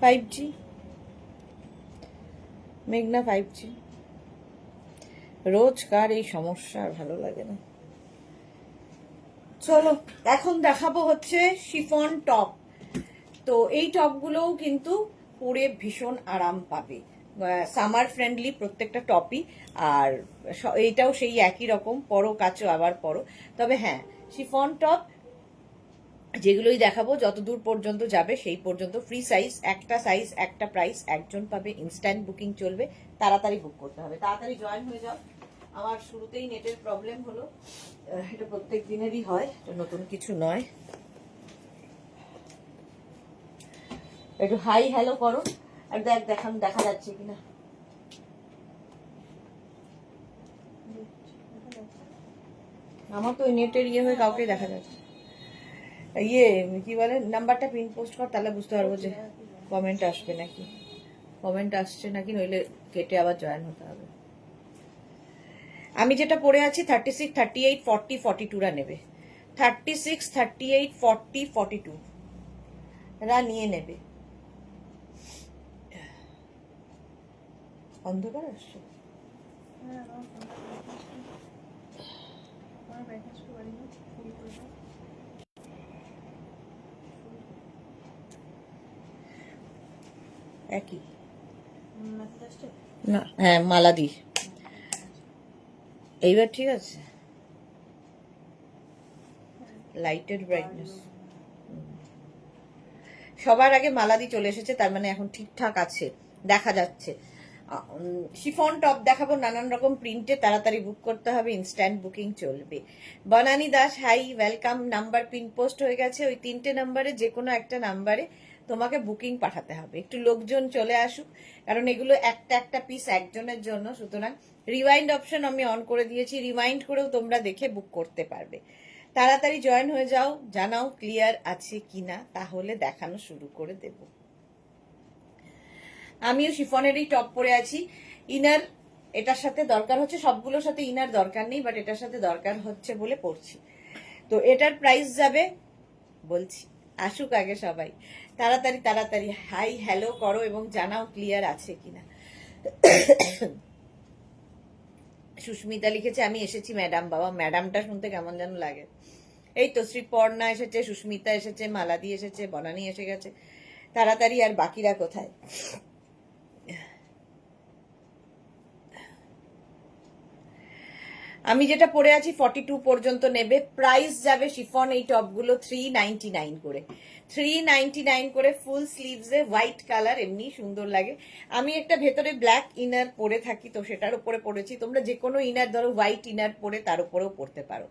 5G মেঘনা 5G রোজকার এই সমস্যা আর ভালো লাগে না। চলো এখন দেখাবো হচ্ছে শিফন টপ। তো এই টপগুলোও কিন্তু পরে ভীষণ আরাম পাবে, সামার ফ্রেন্ডলি প্রত্যেকটা টপই। আর এইটাও সেই একই রকম, পরো কাচো আবার পরো। তবে হ্যাঁ, শিফন টপ যেগুলোই দেখাবো যতদূর পর্যন্ত যাবে সেই পর্যন্ত ফ্রি সাইজ, একটা সাইজ একটা প্রাইস, একজন পাবে, ইনস্ট্যান্ট বুকিং চলবে, তাড়াতাড়ি বুক করতে হবে, তাড়াতাড়ি জয়েন হয়ে যাও। আমার শুরুতেই নেটের প্রবলেম হলো, এটা প্রত্যেক দিনেরই হয়, এটা নতুন কিছু নয়। একটু হাই হ্যালো করো আর দেখা যাচ্ছে কিনা। আমার তো নেটের ইয়ে হয়ে কাউকে দেখা যাচ্ছে। ইয়ে কি বলে, নাম্বারটা পিন পোস্ট কর, তাহলে বুঝতে পারবো যে কমেন্ট আসবে নাকি, কমেন্ট আসছে নাকি, নইলে কেটে আবার জয়েন হতে হবে। আমি যেটা পড়ে আছি 36, 38, 40, 42রা নেবে। 36, 38, 40, 42 রা নিয়ে নেবে। অন্ধকার আসছে। একই না, হ্যাঁ মালাদি। এইবার ঠিক আছে, লাইটের ব্রাইটনেস সবার আগে মালাদি চলে এসেছে, তার মানে এখন ঠিকঠাক আছে, দেখা যাচ্ছে। শিফন টপ দেখাবো নানান রকম প্রিন্টে, তাড়াতাড়ি বুক করতে হবে, ইনস্ট্যান্ট বুকিং চলবে। Banani Das hi welcome. Number pin post হয়ে গেছে, ওই 3টে নাম্বারে যে কোনো একটা নাম্বারে তোমাকে বুকিং পাঠাতে হবে। একটু লোকজন চলে আসুক, কারণ এগুলো একটা একটা পিস একজনের জন্য, সুতরাং রিওয়াইন্ড অপশন আমি অন করে দিয়েছি, রিওয়াইন্ড করেও তোমরা দেখে বুক করতে পারবে। তাড়াতাড়ি জয়েন হয়ে যাও, জানাও ক্লিয়ার আছে কিনা, তাহলে দেখানো শুরু করে দেব। আমিও শিফনেরই টপ পরে আছি। ইনার এটার সাথে দরকার হচ্ছে, সবগুলোর সাথে ইনার দরকার নেই, বাট এটার সাথে দরকার হচ্ছে বলে পরছি। তো এটার প্রাইস যাবে, বলছি আসুক আগে সবাই, তাড়াতাড়ি তাড়াতাড়ি হাই হ্যালো করো এবং জানাও ক্লিয়ার আছে কিনা। সুস্মিতা লিখেছে আমি এসেছি ম্যাডাম। বাবা, ম্যাডামটা শুনতে কেমন যেন লাগে। এই তো শ্রীপর্ণা এসেছে, সুস্মিতা এসেছে, মালাদি এসেছে, বনানী এসে গেছে, তাড়াতাড়ি। আর বাকিরা কোথায়? আমি যেটা পরে আছি 42 পর্যন্ত নেবে। প্রাইস যাবে শিফন এই টপগুলো 399 করে, 399 করে, ফুল স্লিভসে, হোয়াইট কালার, এমনি সুন্দর লাগে। আমি একটা ভেতরে ব্ল্যাক ইনার পরে থাকি, তো সেটার উপরে পরেছি। তোমরা যে কোনো ইনার ধরো, হোয়াইট ইনার পরে তার উপরেও পরতে পারো,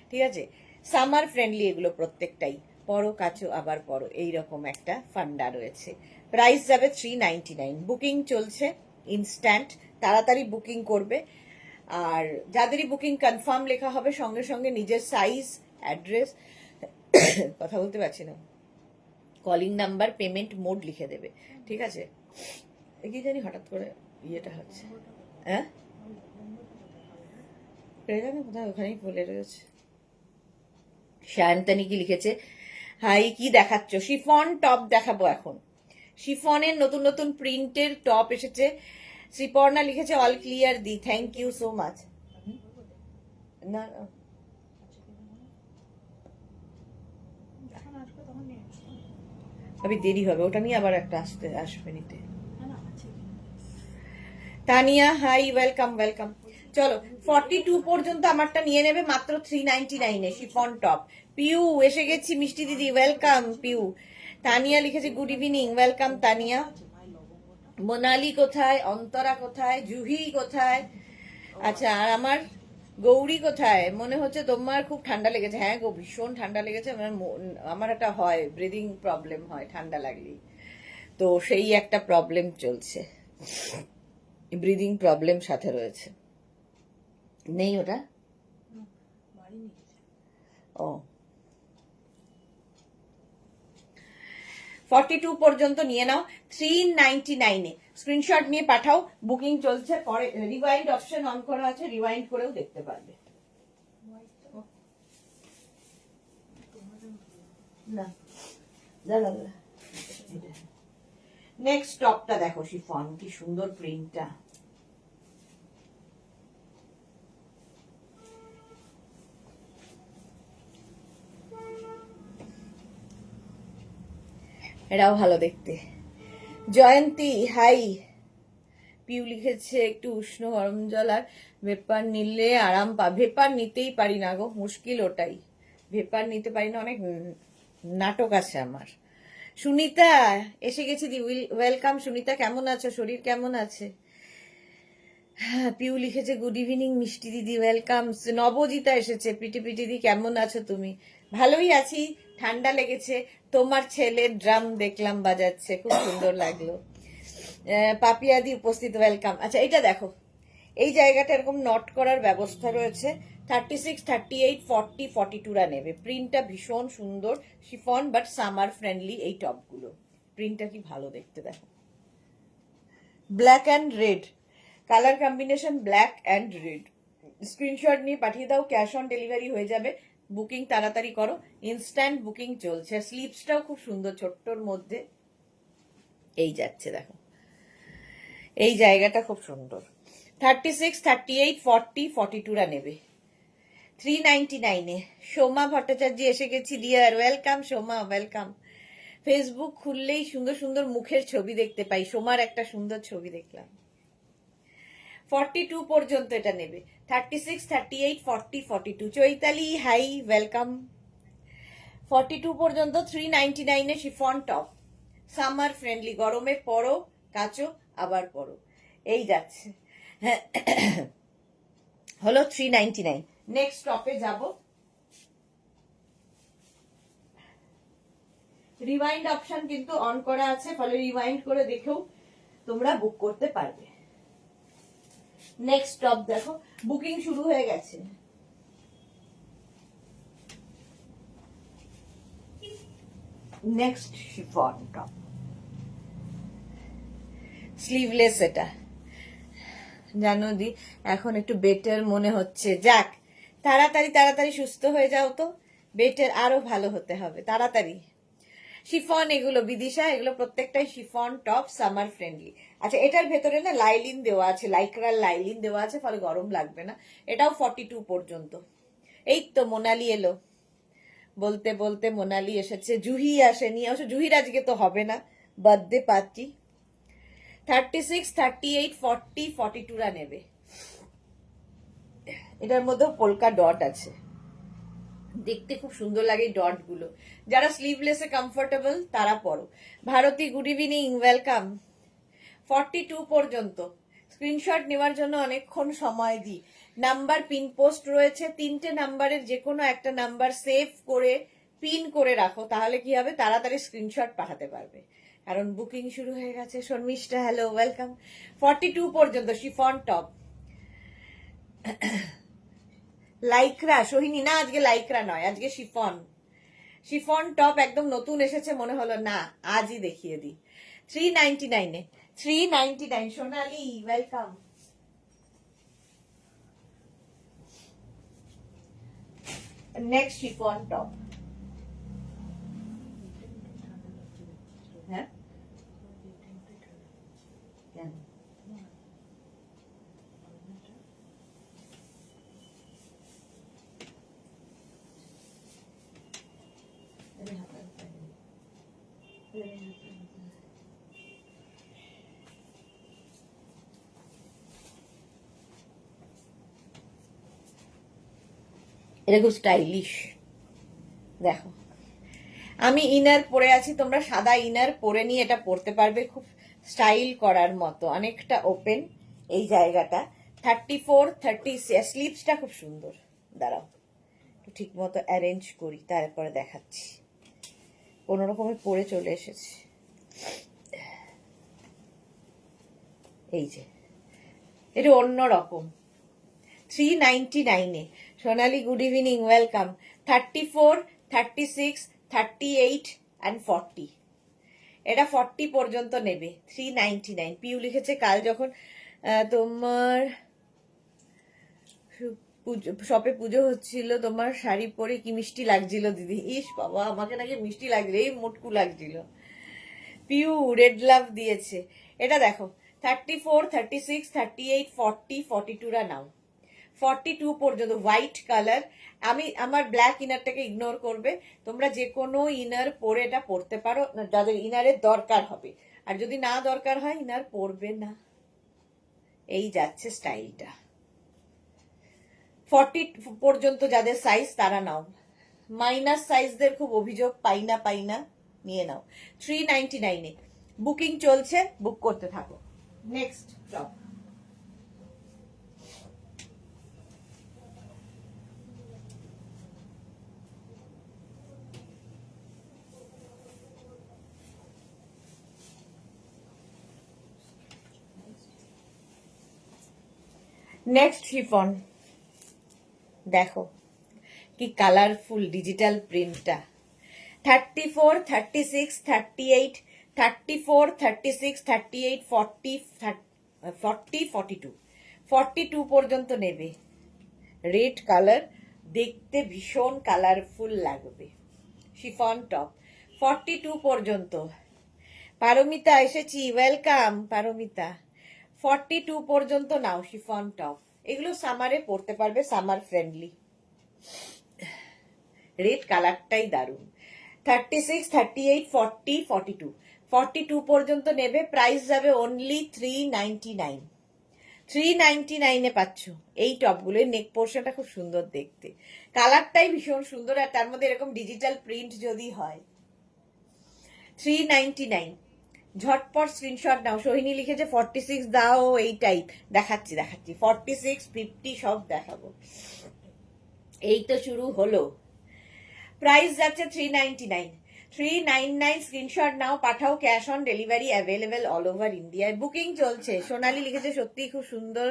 ঠিক আছে। সামার ফ্রেন্ডলি এগুলো প্রত্যেকটাই, পরো কাচো আবার পরো, এইরকম একটা ফান্ডা রয়েছে। প্রাইস যাবে 399, বুকিং চলছে ইনস্ট্যান্ট, তাড়াতাড়ি বুকিং করবে। আর যাদেরই বুকিং কনফার্ম লেখা হবে, সঙ্গে সঙ্গে নিজের সাইজ, অ্যাড্রেস, কথা বলতে পারছি না, কলিং নাম্বার, পেমেন্ট মোড লিখে দেবে, ঠিক আছে। কি জানি হঠাৎ করে ইয়েটা হচ্ছে, হ্যাঁ কোথায়, ওখানেই বলে রয়েছে। শায়ন্তানি কি লিখেছে, হাই কি দেখাচ্ছ? শিফন টপ দেখাবো এখন। শিফনের নতুন নতুন প্রিন্টের টপ এসেছে। শ্রীপর্ণা লিখেছে অল ক্লিয়ার দি, থ্যাংক ইউ সো মাচ। না আমি দেরি হবে, ওটা নিয়ে আবার একটা আসবে নিতে। Tania hi welcome welcome. চলো 42 পর্যন্ত আমারটা নিয়ে নেবে মাত্র 399-এ, শিফন টপ। পিউ এসে গেছি, মিষ্টি দিদি ওয়েলকাম পিউ। তানিয়া লিখেছে good evening, welcome Tania. Monali কোথায়, অন্তরা কোথায়, জুহি কোথায়? আচ্ছা, আর আমার গৌরী কোথায়? মনে হচ্ছে তোমার খুব ঠান্ডা লেগেছে। হ্যাঁ গো, ভীষণ ঠান্ডা লেগেছে। আমার একটা হয়, ব্রিদিং প্রবলেম হয় ঠান্ডা লাগলেই, তো সেই একটা প্রবলেম চলছে, ব্রিদিং প্রবলেম সাথে রয়েছে। নেই ওটা, ও 42 পর্যন্ত নিয়ে নাও 399-এ, স্ক্রিনশট নিয়ে পাঠাও, বুকিং চলছে। পরে রিওয়াইন্ড অপশন অন করা আছে, রিওয়াইন্ড করেও দেখতে পারবে। না দাদা, নেক্সট টপটা দেখো, শিফন, কি সুন্দর প্রিন্টটা। এটাও ভালো দেখতে। জয়ন্তী হাই। পিউ লিখেছে একটু উষ্ণ গরম জল আর ভেপার নিলে আরাম পা। ভেপার নিতেই পারি না গো, মুশকিল ওটাই, ভেপার নিতে পারি না, অনেক নাটক আছে আমার। সুনিতা এসে গেছি দি, ওয়েলকাম সুনিতা, কেমন আছো, শরীর কেমন আছে? হ্যাঁ, পিউ লিখেছে গুড ইভিনিং মিষ্টি দিদি, ওয়েলকাম। নবজিতা এসেছে, পিটি পিটি দি কেমন আছো তুমি? ভালোই আছি, ঠান্ডা লেগেছে। তোমার ছেলে ড্রাম দেখলাম বাজাচ্ছে, খুব সুন্দর লাগলো। পাপিয়াদি উপস্থিত, ওয়েলকাম। আচ্ছা এটা দেখো, এই জায়গাটা এরকম নট করার ব্যবস্থা রয়েছে। 36, 38, 40, 42রা নেবে। প্রিন্টটা ভীষণ সুন্দর, শিফন বাট সামার ফ্রেন্ডলি এই টপগুলো। প্রিন্টটা কি ভালো দেখতে দেখো, black and red colour combination, black and red. Screenshot নিয়ে পাঠিয়ে দাও, ক্যাশ অন ডেলিভারি হয়ে যাবে। বুকিং তাড়াতাড়ি করো, ইনস্ট্যান্ট বুকিং চলছে। স্লিভসটাও খুব সুন্দর, ছোট্টর মধ্যে এই যাচ্ছে দেখো, এই জায়গাটা খুব সুন্দর। 36, 38, 40, 42রা নেবে 399-এ। সোমা ভট্টাচার্য এসে গেছি dear, welcome Soma, welcome. Facebook খুললেই সুন্দর সুন্দর মুখের ছবি দেখতে পাই, সোমার একটা সুন্দর ছবি দেখলাম। 42 পর্যন্ত এটা নেবে, 36, 38, 40, 42। Chaitali high, welcome. 42 পর্যন্ত 399-এ শিফন টপ, সামার ফ্রেন্ডলি, গরমে পরো, কাচো, আবার পরো, এই যাচ্ছে। হলো 399। নেক্সট টপে যাব। রিওয়াইন্ড অপশন কিন্তু অন করা আছে, ফলে রিওয়াইন্ড করে দেখেও তোমরা বুক করতে পারবে। নেক্সট টপ দেখো, বুকিং শুরু হয়ে গেছে। Next chiffon top, sleeveless. এটা জানো দি, এখন একটু বেটার মনে হচ্ছে। যাক, তাড়াতাড়ি তাড়াতাড়ি সুস্থ হয়ে যাও তো, বেটার আরো ভালো হতে হবে তাড়াতাড়ি। শিফন এগুলো বিদিশা, এগুলো প্রত্যেকটাই শিফন টপ, সামার ফ্রেন্ডলি। আচ্ছা এটার ভেতরে না লাইলিন দেওয়া আছে, লাইক্রার লাইলিন দেওয়া আছে, ফলে গরম লাগবে না। এটাও 42 পর্যন্ত। এই তো মোনালি এলো, বলতে বলতে মোনালি এসেছে, জুহি আসেনি। অবশ্য জুহির আজকে তো হবে না, বার্থডে পার্টি। 36, 38, 40, 42রা নেবে। এটার মধ্যেও পোলকা ডট আছে, দেখতে খুব সুন্দর লাগে এই ডট গুলো। যারা স্লিভলেসে কমফোর্টেবল তারা পরো। Bharati good evening, welcome. 42 পর্যন্ত স্ক্রিনশট নেওয়ার জন্য অনেকক্ষণ সময় দিই। নাম্বার পিন পোস্ট রয়েছে, 3টে নাম্বারের যে কোনো একটা নাম্বার সেভ করে পিন করে রাখো, তাহলে কি হবে, তাড়াতাড়ি স্ক্রিনশট পাঠাতে পারবে, কারণ বুকিং শুরু হয়ে গেছে। Sharmistha hello, welcome. 42 পর্যন্ত শিফন টপ, লাইক্রা। সোহিনী না, আজকে লাইক্রা নয়, আজকে শিফন। শিফন টপ একদম নতুন এসেছে, মনে হলো না আজই দেখিয়ে দিই। 399-এ, 399। সোনালি ওয়েলকাম। নেক্সট শিফন টপ, হ্যাঁ কেন এটা খুব স্টাইলিশ দেখো। আমি ইনার পরে আছি, তোমরা সাদা ইনার পরে নিয়ে এটা পরতে পারবে, খুব স্টাইল করার মতো, অনেকটা ওপেন এই জায়গাটা। 34, 30, স্লিভসটা খুব সুন্দর। দাঁড়াও ঠিক মতো অ্যারেঞ্জ করি, তারপরে দেখাচ্ছি। কোনো রকমে পরে চলে এসেছি, এই যে এটা অন্য রকম। 399-এ। সোনালি গুড ইভিনিং, ওয়েলকাম। 34, 36, 38 অ্যান্ড 40। এটা 40 পর্যন্ত নেবে, 399। পিউ লিখেছে কাল যখন তোমার শপে পুজো হচ্ছিল, তোমার শাড়ি পরে কি মিষ্টি লাগছিল দিদি। ইস বাবা, আমাকে নাকি মিষ্টি লাগছিল, এই মোটকু লাগছিল। পিউ রেড লাভ দিয়েছে। এটা দেখো 34, 36, 38, 40, 42 রা নাও, 42 পর্যন্ত হোয়াইট কালার। আমি আমার ব্ল্যাক ইনারটাকে ইগনোর করবে, তোমরা যে কোনো ইনার পরে এটা পরতে পারো যাদের ইনারের দরকার হবে, আর যদি না দরকার হয় ইনার পরবে না। এই যাচ্ছে স্টাইলটা। 40 পর্যন্ত যাদের সাইজ তারা নাও, মাইনাস সাইজদের খুব অভিযোগ, পাই না নিয়ে নাও। 399 বুকিং চলছে, বুক করতে থাকো। নেক্সট টপ, নেক্সট শিফন দেখো কি কালারফুল ডিজিটাল প্রিন্টটা। 34, 36, 38, 34, 36, 38, 40, 40, 42, 42 পর্যন্ত নেবে। রেড কালার, দেখতে ভীষণ কালারফুল লাগবে। শিফন টপ 42 পর্যন্ত। পারমিতা এসেছি, ওয়েলকাম পারমিতা। 42 পর্যন্ত নাও শিফন টপ। এগুলো সামারে পরতে পারবে, সামার ফ্রেন্ডলি। রেড কালারটাই দারুণ। 36, 38, 40, 42, 42 পর্যন্ত নেবে। প্রাইস যাবে অনলি 399। 399 পাচ্ছ এই টপগুলো। নেক পোর্শনটা খুব সুন্দর দেখতে, কালারটাই ভীষণ সুন্দর, আর তার মধ্যে এরকম ডিজিটাল প্রিন্ট যদি হয়। 399, ঝটপট স্ক্রিনশট নাও। সোহিনী লিখেছে 46 দাও, এই টাইপ। দেখাচ্ছি 46, 50 সব দেখাবো। এই তো শুরু হলো। প্রাইস যাচ্ছে 399। 399 স্ক্রিনশট নাও, পাঠাও, cash on delivery available all over ইন্ডিয়ায়। বুকিং চলছে। সোনালি লিখেছে সত্যি খুব সুন্দর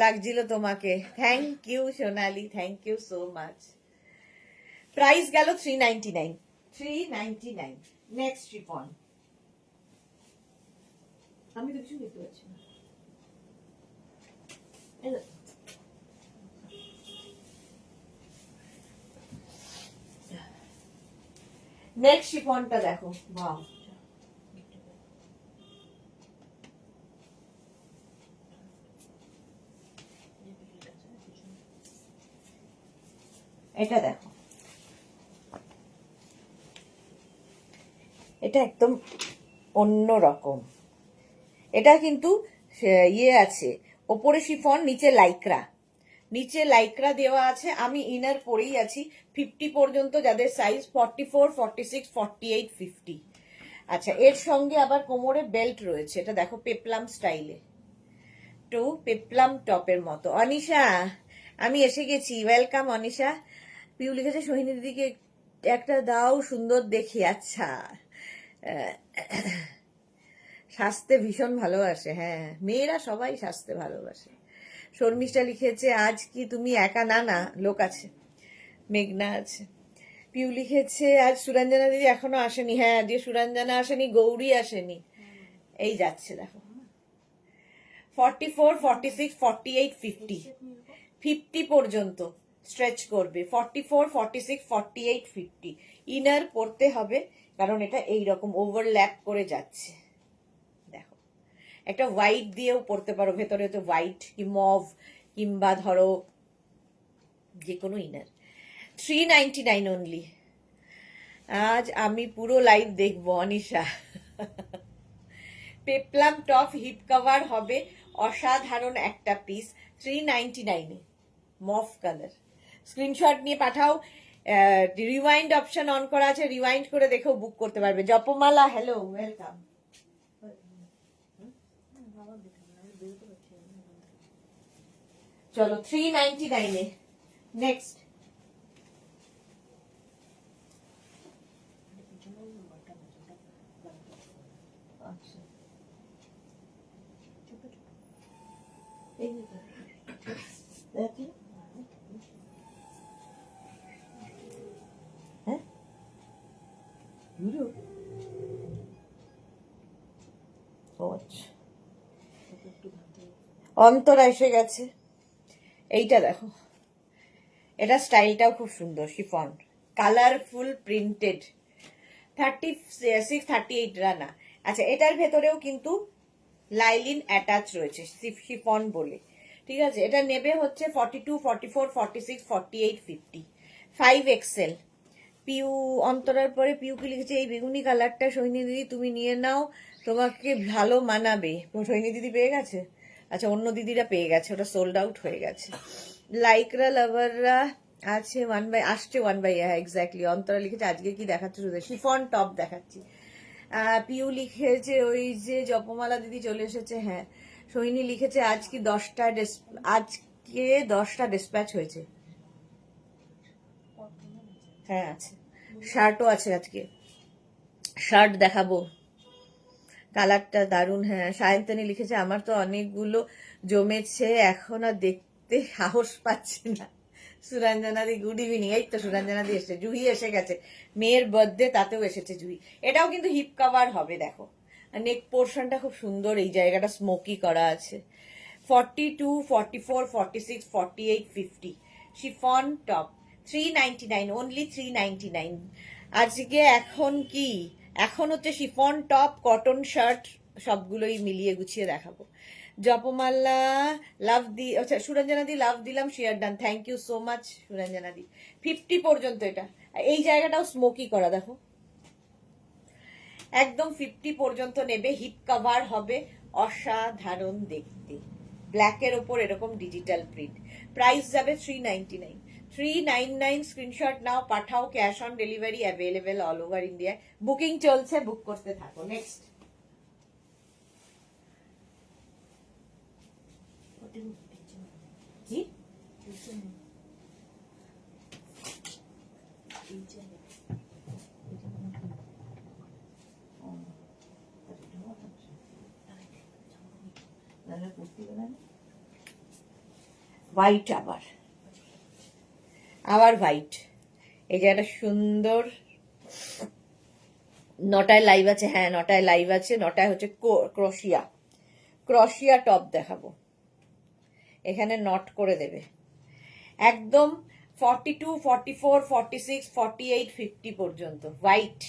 লাগছিল তোমাকে। Thank you Sonali, thank you so much. Price গেল 399। 399 নেক্সট শিফন। আমি তো কিছু দেখতে পাচ্ছি না। নেক্সট শিফনটা দেখো, বাহ, এটা দেখো, এটা একদম অন্য রকম। এটা কিন্তু ইয়ে আছে, ওপরে শিফন, নিচে লাইক্রা, নিচে লাইক্রা দেওয়া আছে। আমি ইনার পরেই আছি। 50 পর্যন্ত যাদের সাইজ, 44, 46, 48, 50। আচ্ছা, এর সঙ্গে আবার কোমরে বেল্ট রয়েছে। এটা দেখো পেপলাম স্টাইলে, তো পেপলাম টপের মতো। অনিশা আমি এসে গেছি, ওয়েলকাম অনিশা। পিউ লিখেছে সোহিনী দিদিকে একটা দাও সুন্দর দেখি। আচ্ছা, সাজতে ভীষণ ভালোবাসে, হ্যাঁ মেয়েরা সবাই সাজতে ভালোবাসে। শর্মিষ্ঠা লিখেছে আজ কি তুমি একা? না না, লোক আছে, মেঘনা আছে। পিউ লিখেছে আজ সুরঞ্জনা দিদি এখনো আসেনি। হ্যাঁ, যে সুরঞ্জনা আসেনি, গৌরী আসেনি। এই যাচ্ছে দেখো 44, 46, 48, 50, 50 পর্যন্ত স্ট্রেচ করবে। 44, 46, 48, 50 ইনার পরতে হবে, কারণ এটা এইরকম ওভারল্যাপ করে যাচ্ছে। দেখো, একটা হোয়াইট দিয়েও পরতে পারো, ভেতরে তো হোয়াইট কি মভ, কিংবা ধরো যে কোনো ইনার। 399 অনলি। আজ আমি পুরো লাইভ দেখবো অনিশা। পেপলাম টপ হিপ কভার হবে, অসাধারণ একটা পিস। 399 মফ কালার। স্ক্রিনশট নিয়ে পাঠাও। রিওয়াইন্ড অপশন অন করা আছে, রিওয়াইন্ড করে দেখেও বুক করতে পারবে। জপমালা হ্যালো, ওয়েলকাম। চলো 399 নেক্সট। অন্তরা এসে গেছে। এইটা দেখো, এটা স্টাইলটাও খুব সুন্দর। Chiffon colourful printed. 36, 38 রানা, আচ্ছা, এটার ভেতরেও কিন্তু লাইলিন অ্যাটাচ রয়েছে শিফন বলে, ঠিক আছে। এটা নেবে হচ্ছে 42, 44, 46, 48, 50, 5XL। পিউ অন্তরার পরে পিউ কি লিখেছে, এই বেগুনি কালারটা সৈনী দিদি তুমি নিয়ে নাও, তোমাকে ভালো মানাবে। সৈনী দিদি পেয়ে গেছে? আচ্ছা, অন্য দিদিরা পেয়ে গেছে, ওটা সোল্ড আউট হয়ে গেছে। লাইকরা লাভাররা আছে আসছে 1/, হ্যাঁ এক্স্যাক্টলি। অন্তরা লিখেছে আজকে কি দেখাচ্ছ? শিফন টপ দেখাচ্ছি। পিউ লিখেছে ওই যে জপমালা দিদি চলে এসেছে, হ্যাঁ। সৈনী লিখেছে আজকে 10টা ডিসপ্যাচ হয়েছে, হ্যাঁ আছে। শার্টও আছে আজকে, শার্ট দেখাবো, কালারটা দারুণ। হ্যাঁ, সায়ন্তনী লিখেছে আমার তো অনেকগুলো জমেছে, এখন আর দেখতে সাহস পাচ্ছে না। সুরঞ্জনা দি গুড ইভিনিং। এই তো সুরঞ্জনা দি এসেছে, জুহি এসে গেছে, মেয়ের বার্থডে তাতেও এসেছে জুহি। এটাও কিন্তু হিপ কভার হবে, দেখো নেক পোর্শনটা খুব সুন্দর, এই জায়গাটা স্মোকি করা আছে। 42, 44, 46, 48, 50 শিফন টপ, 399, অনলি 399 আজকে। এখন কি, এখন হচ্ছে শিফন টপ, কটন শার্ট সবগুলোই মিলিয়ে গুছিয়ে দেখাবো। জপমালা লাভ দি, আচ্ছা সুরঞ্জনা দি লাভ দিলাম, share done, thank you so much Suranjana দি। 50 পর্যন্ত এটা, এই জায়গাটাও স্মোকি করা দেখো, একদম 50 পর্যন্ত নেবে, হিপ কভার হবে, অসাধারণ দেখতে। ব্ল্যাকের ওপর এরকম ডিজিটাল প্রিন্ট, প্রাইস যাবে 399, 399। স্ক্রিনশট নাও, পাঠাও, cash on delivery available all over India. Booking চলছে, বুক করতে থাকো। নেক্সট কি হোয়াইট, আবার আবার হোয়াইট। এই যে একটা সুন্দর, 9টায় লাইভ আছে, হ্যাঁ 9টায় লাইভ আছে। 9টায় হচ্ছে ক্রশিয়া টপ দেখাবো, এখানে নট করে দেবে একদম। 42, 44, 46, 48, 50 পর্যন্ত হোয়াইট,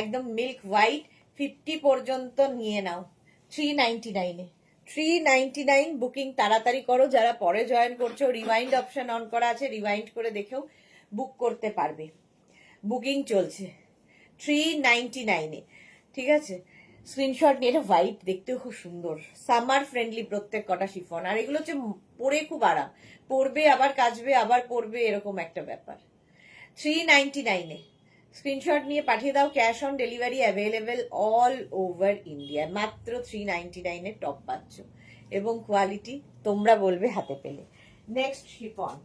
একদম মিল্ক হোয়াইট, 50 পর্যন্ত নিয়ে নাও 399-এ। 399 বুকিং তাড়াতাড়ি করো, যারা পরে জয়েন করছো রিমাইন্ড অপশন অন করা আছে, রিমাইন্ড করে দেখেও বুক করতে পারবে। বুকিং চলছে 399-এ, ঠিক আছে। স্ক্রিনশট নিয়ে, এটা হোয়াইট, দেখতেও খুব সুন্দর, সামার ফ্রেন্ডলি প্রত্যেক কটা শিফন। আর এগুলো হচ্ছে পরে খুব আরাম, পরবে আবার কাচবে আবার পরবে, এরকম একটা ব্যাপার। 399-এ স্ক্রিনশট নিয়ে পাঠিয়ে দাও, cash on delivery available all over India. মাত্র 399-এ টপ পাচ্ছ, এবং কোয়ালিটি তোমরা বলবে হাতে পেলে। Next chiffon,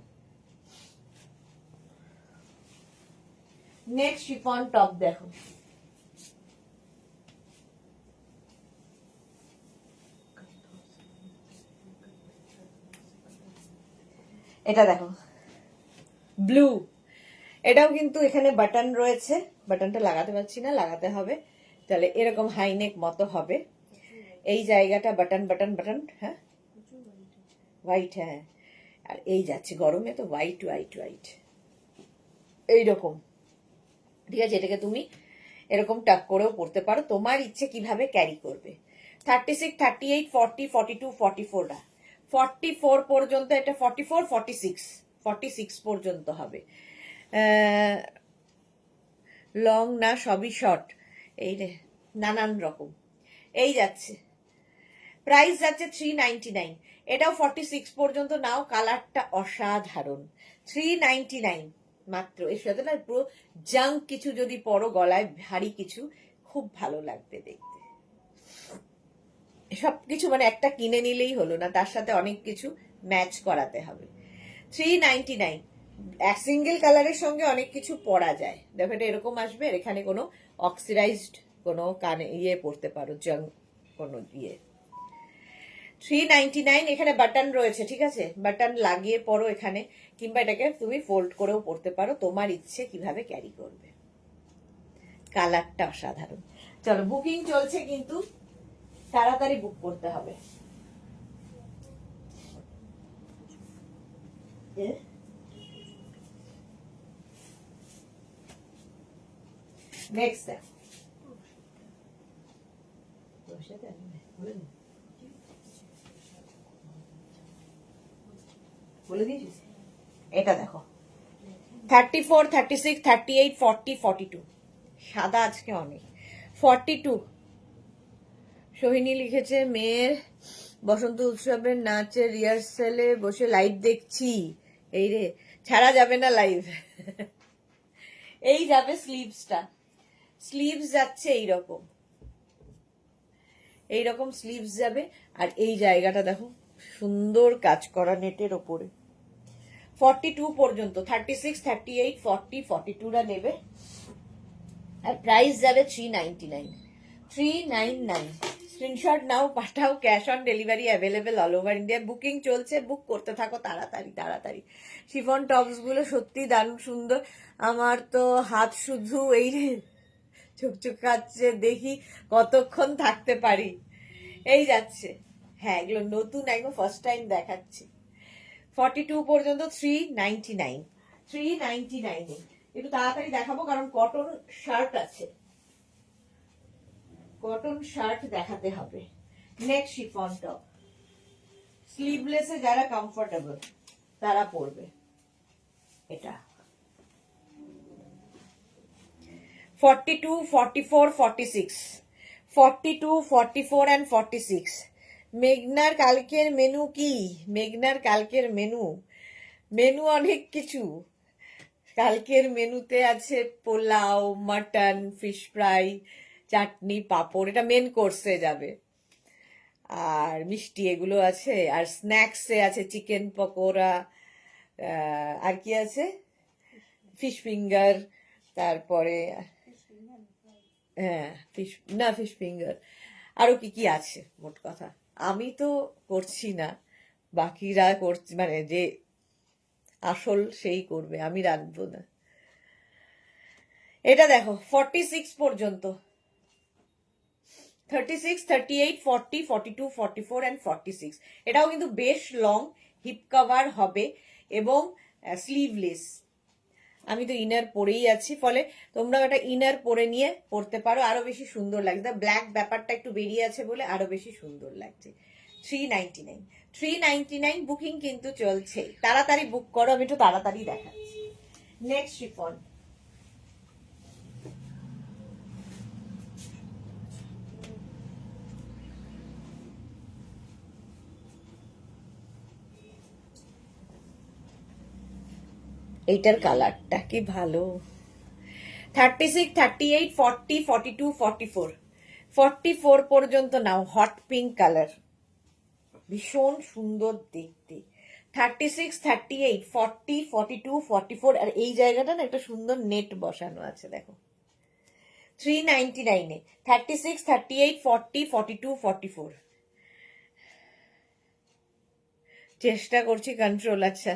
next chiffon top দেখো, এটা দেখো ব্লু, এটাও কিন্তু এখানে বাটন রয়েছে, বাটনটা লাগাতে পারছি না, লাগাতে হবে। তাহলে এরকম হাইনেক মতো হবে, এই জায়গাটা বাটন বাটন বাটন, হ্যাঁ হোয়াইট, হ্যাঁ। আর এই যাচ্ছে গরমে তো হোয়াইট হোয়াইট হোয়াইট এইরকম, ঠিক আছে। এটাকে তুমি এরকম টাক করেও পড়তে পারো, তোমার ইচ্ছে কিভাবে ক্যারি করবে। 36, 38, 40, 42, 44, 44 পর্যন্ত, এটা 44, 46, 46 পর্যন্ত হবে। লং না সবই শর্ট, এই রে নানান রকম, এই যাচ্ছে। প্রাইস যাচ্ছে 399, এটাও 46 পর্যন্ত নাও, কালারটা অসাধারণ। 399 মাত্র। এর সাথে না পুরো জাঙ্ক কিছু যদি পরো, গলায় ভারী কিছু, খুব ভালো লাগবে দেখতে। সবকিছু মানে একটা কিনে নিলেই হলো না, তার সাথে অনেক কিছু ম্যাচ করাতে হবে। 399, এক সিঙ্গেল কালারের সঙ্গে অনেক কিছু পরা যায়। দেখো এটা এরকম আসবে, আর এখানে কোনো অক্সিডাইজড কোনো কানে ইয়ে পড়তে পারো, জাঙ্ক কোনো ইয়ে। 399, এখানে বাটন রয়েছে, ঠিক আছে, বাটন লাগিয়ে পরো এখানে, কিংবা এটাকে তুমি ফোল্ড করেও পরতে পারো, তোমার ইচ্ছে কিভাবে ক্যারি করবে। কালারটা অসাধারণ। চলো বুকিং চলছে, কিন্তু তাড়াতাড়ি বুক করতে হবে। নেক্সট বলে দিয়েছিস? এটা দেখো 34, 36, 38, 40, 42। সাদা আজকে অনেক। 42 সোহিনী লিখেছে, মেয়ের বসন্ত উৎসবের নাচের রিহার্সেলে বসে লাইভ দেখছি। এই রে, ছাড়া যাবে না লাইভ। এই যাবে স্লিভসটা, স্লিভস যাচ্ছে এইরকম, এইরকম স্লিভস যাবে। আর এই জায়গাটা দেখো সুন্দর কাজ করা নেটের ওপরে। 42 পর্যন্ত, 36, 38, 40, 42রা নেবে। আর প্রাইস যাবে 399, 399। স্ক্রিনশট নাও, পাঠাও, cash on delivery available all over India. Booking চলছে, বুক করতে থাকো তাড়াতাড়ি তাড়াতাড়ি। শিফন টপস গুলো সত্যি দারুণ সুন্দর। আমার তো হাত শুধু এই চুকচুক খাচ্ছে, দেখি কতক্ষণ থাকতে পারি। এই যাচ্ছে, হ্যাঁ এগুলো নতুন, একদম ফার্স্ট টাইম দেখাচ্ছি। 42 পর্যন্ত 399, 399। একটু তাড়াতাড়ি দেখাবো কারণ কটন শার্ট আছে, কটন শার্ট দেখাতে হবে। নেক্সট শিফন টপ, স্লিভলেসে যারা কমফোর্টেবল তারা পরবে এটা। 42, 44, 46, 42, 44 and 46। মেঘনার কালকের মেনু কি? মেঘনার কালকের মেনু, মেনু অনেক কিছু। কালকের মেনুতে আছে পোলাও, মাটন, ফিশ ফ্রাই, চাটনি, পাঁপড়, এটা মেন কোর্সে যাবে। আর মিষ্টি এগুলো আছে। আর স্ন্যাক্সে আছে চিকেন পকোড়া, আর কি আছে, ফিশ ফিঙ্গার, তারপরে হ্যাঁ ফিশ ফিঙ্গার, আরো কি কি আছে মোট কথা। আমি তো করছি না, বাকিরা করছে, মানে যে আসল সেই করবে, আমি রাখবো না। এটা দেখো 46 পর্যন্ত, 36, 38, 40, 42, 44 and 46। এটাও কিন্তু বেশ লং, হিপ কভার হবে এবং স্লিভলেস। আমি তো ইনার পরেই আছি, ফলে তোমরা একটা ইনার পরে নিয়ে পড়তে পারো, আরো বেশি সুন্দর লাগছে। ব্ল্যাক ব্যাপারটা একটু বেরিয়ে আছে বলে আরো বেশি সুন্দর লাগছে। 399, 399। বুকিং কিন্তু চলছে, তাড়াতাড়ি বুক করো, আমি একটু তাড়াতাড়ি দেখাচ্ছি। নেক্সট শিফন, এইটার কালারটা কি ভালো। 36, 38, 40, 42, 44, 44 পর্যন্ত নাও। হট পিঙ্ক কালার, ভীষণ সুন্দর দেখতে। 36, 38, 40, 42, 44। আর এই জায়গাটা না একটা সুন্দর নেট বসানো আছে দেখো। 399-এ 36, 38, 40, 42, 44। চেষ্টা করছি কন্ট্রোল। আচ্ছা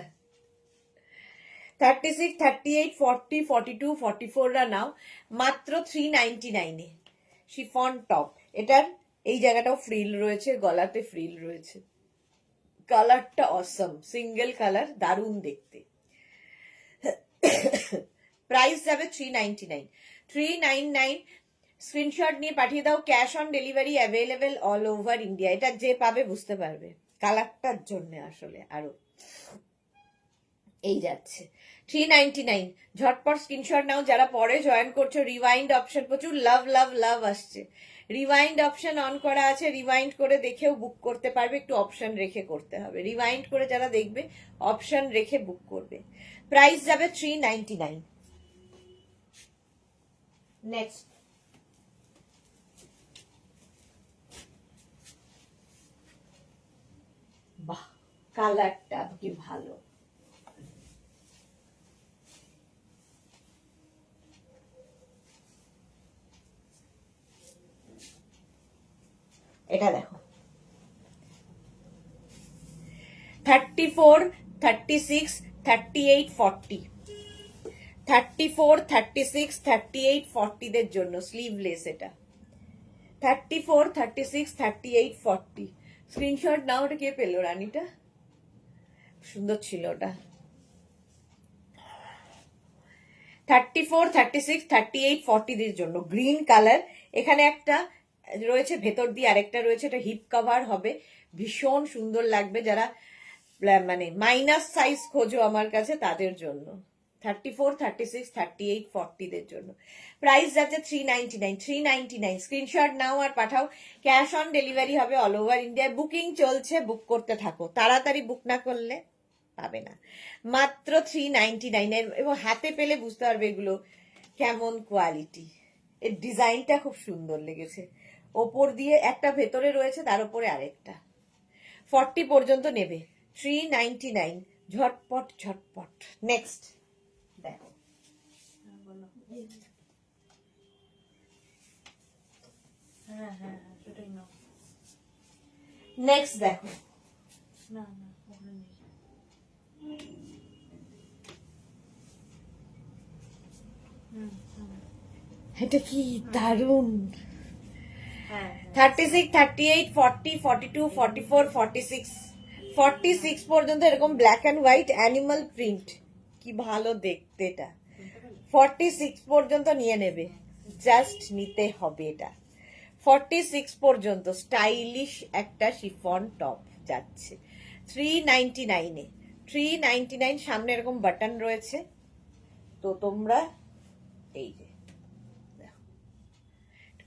36, 38, 40, 42, 44রা নাও মাত্র 399-এ। শিফন টপ, এটার এই জায়গাটাও ফ্রিল রয়েছে, গলাতে ফ্রিল রয়েছে। কালারটা অসম, সিঙ্গেল কালার, দারুণ দেখতে। প্রাইস যাবে 399, 399। স্ক্রিনশট নিয়ে পাঠিয়ে দাও, cash on delivery available all over India. এটা যে পাবে বুঝতে পারবে কালারটার জন্য আসলে আরো। এই যাচ্ছে 399, ঝটপট স্ক্রিনশট নাও যারা পরে জয়েন করছো। রিওয়াইন্ড অপশন, প্রচুর লাভ লাভ লাভ আসছে। রিওয়াইন্ড অপশন অন করা আছে, রিওয়াইন্ড করে দেখেও বুক করতে পারবে, একটু অপশন রেখে করতে হবে। রিওয়াইন্ড করে যারা দেখবে অপশন রেখে বুক করবে। প্রাইস যাবে 399। নেক্সট, বাহ কালারটা কি ভালো। এটা দেখো 34, 36, 38, 40, 34, 36, 38, 40দের জন্য স্লিভলেস। এটা 34, 36, 38, 40। স্ক্রিনশট নাও। ওটা কে পেলো? রানীটা সুন্দর ছিল ওটা। 34, 36, 38, 40দের জন্য গ্রিন কালার। এখানে একটা রয়েছে, ভেতর দিয়ে আরেকটা রয়েছে, এটা হিপ কভার হবে, ভীষণ সুন্দর লাগবে। যারা মানে মাইনাস সাইজ খোঁজো আমার কাছে তাদের জন্য, 34, 36, 38, 40 দের জন্য। প্রাইস যাচ্ছে 399, 399। স্ক্রিনশট নাও আর পাঠাও, ক্যাশ অন ডেলিভারি হবে অল ওভার ইন্ডিয়ায়। বুকিং চলছে, বুক করতে থাকো, তাড়াতাড়ি বুক না করলে পাবে না। মাত্র 399 এবং হাতে পেলে বুঝতে পারবে এগুলো কেমন কোয়ালিটি। এর ডিজাইনটা খুব সুন্দর লেগেছে, ওপর দিয়ে একটা ভেতরে রয়েছে, তার উপরে আরেকটা। 40 পর্যন্ত নেবে, 399, ঝটপট ঝটপট। নেক্সট দেখো, হ্যাঁ হ্যাঁ হ্যাঁ সেটাই নাও। নেক্সট দেখো, না না ওখানে নেই। এটা কি দারুন। হ্যাঁ 36, 38, 40, 42, 44, 46, 46 পর্যন্ত এরকম black and white animal print, কি ভালো দেখতে এটা। 46 পর্যন্ত নিয়ে নেবে, জাস্ট নিতে হবে এটা। 46 পর্যন্ত স্টাইলিশ একটা শিফন টপ যাচ্ছে 399 এ। 399, সামনে এরকম বাটন রয়েছে, তো তোমরা এই যে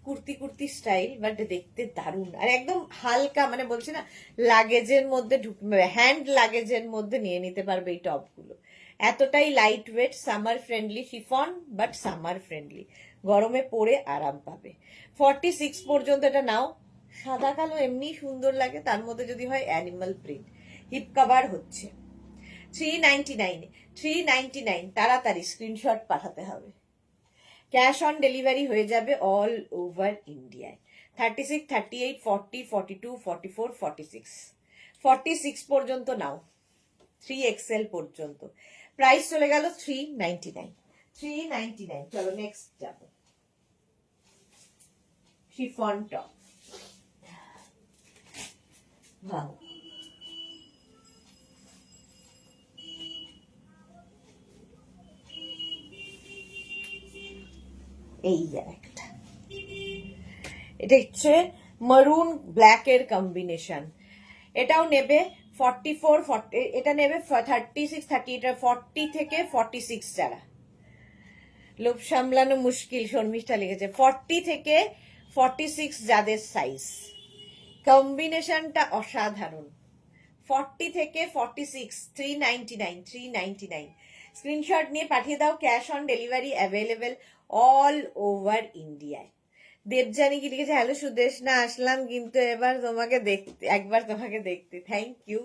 কুর্তি কুর্তি স্টাইল, বাট দেখতে দারুণ। আর একদম হালকা, মানে বলছি না, লাগেজের মধ্যে হ্যান্ড লাগেজের মধ্যে নিয়ে নিতে পারবে এই টপগুলো। এতটাই light weight, summer friendly chiffon, but summer friendly, গরমে পরে আরাম পাবে। 46 পর্যন্ত এটা নাও। সাদা কালো এমনি সুন্দর লাগে, তার মধ্যে যদি হয় অ্যানিমাল প্রিন্ট, হিপ কভার হচ্ছে। 399, 399, তাড়াতাড়ি স্ক্রিনশট পাঠাতে হবে। ক্যাশ অন ডেলিভারি হয়ে যাবে অল ওভার ইন্ডিয়ায়। 36, 38, 40, 42, 44, 46, 46 পর্যন্ত নাও, 3XL পর্যন্ত। প্রাইস চলে গেল 399, 399। চলো নেক্সট যাব, শিফন টপ। ভাও, এই একটা, এটা হচ্ছে মারুন ব্ল্যাক এর কম্বিনেশন। এটাও নেবে 44, 40, এটা নেবে 36, 30, এটা 40 থেকে 46। যারা লোভ সামলানো মুশকিল, শর্মিষ্ঠা লিখেছে 40 থেকে 46 যাদের সাইজ, কম্বিনেশনটা অসাধারণ। 40 থেকে 46, 399, 399। স্ক্রিনশট নিয়ে পাঠিয়ে দাও, cash on delivery available all over ইন্ডিয়ায়। দেবজানি কি লিখেছে, হ্যালো সুদেশ, না আসলাম কিন্তু এবার তোমাকে দেখতে, একবার তোমাকে দেখতে। Thank you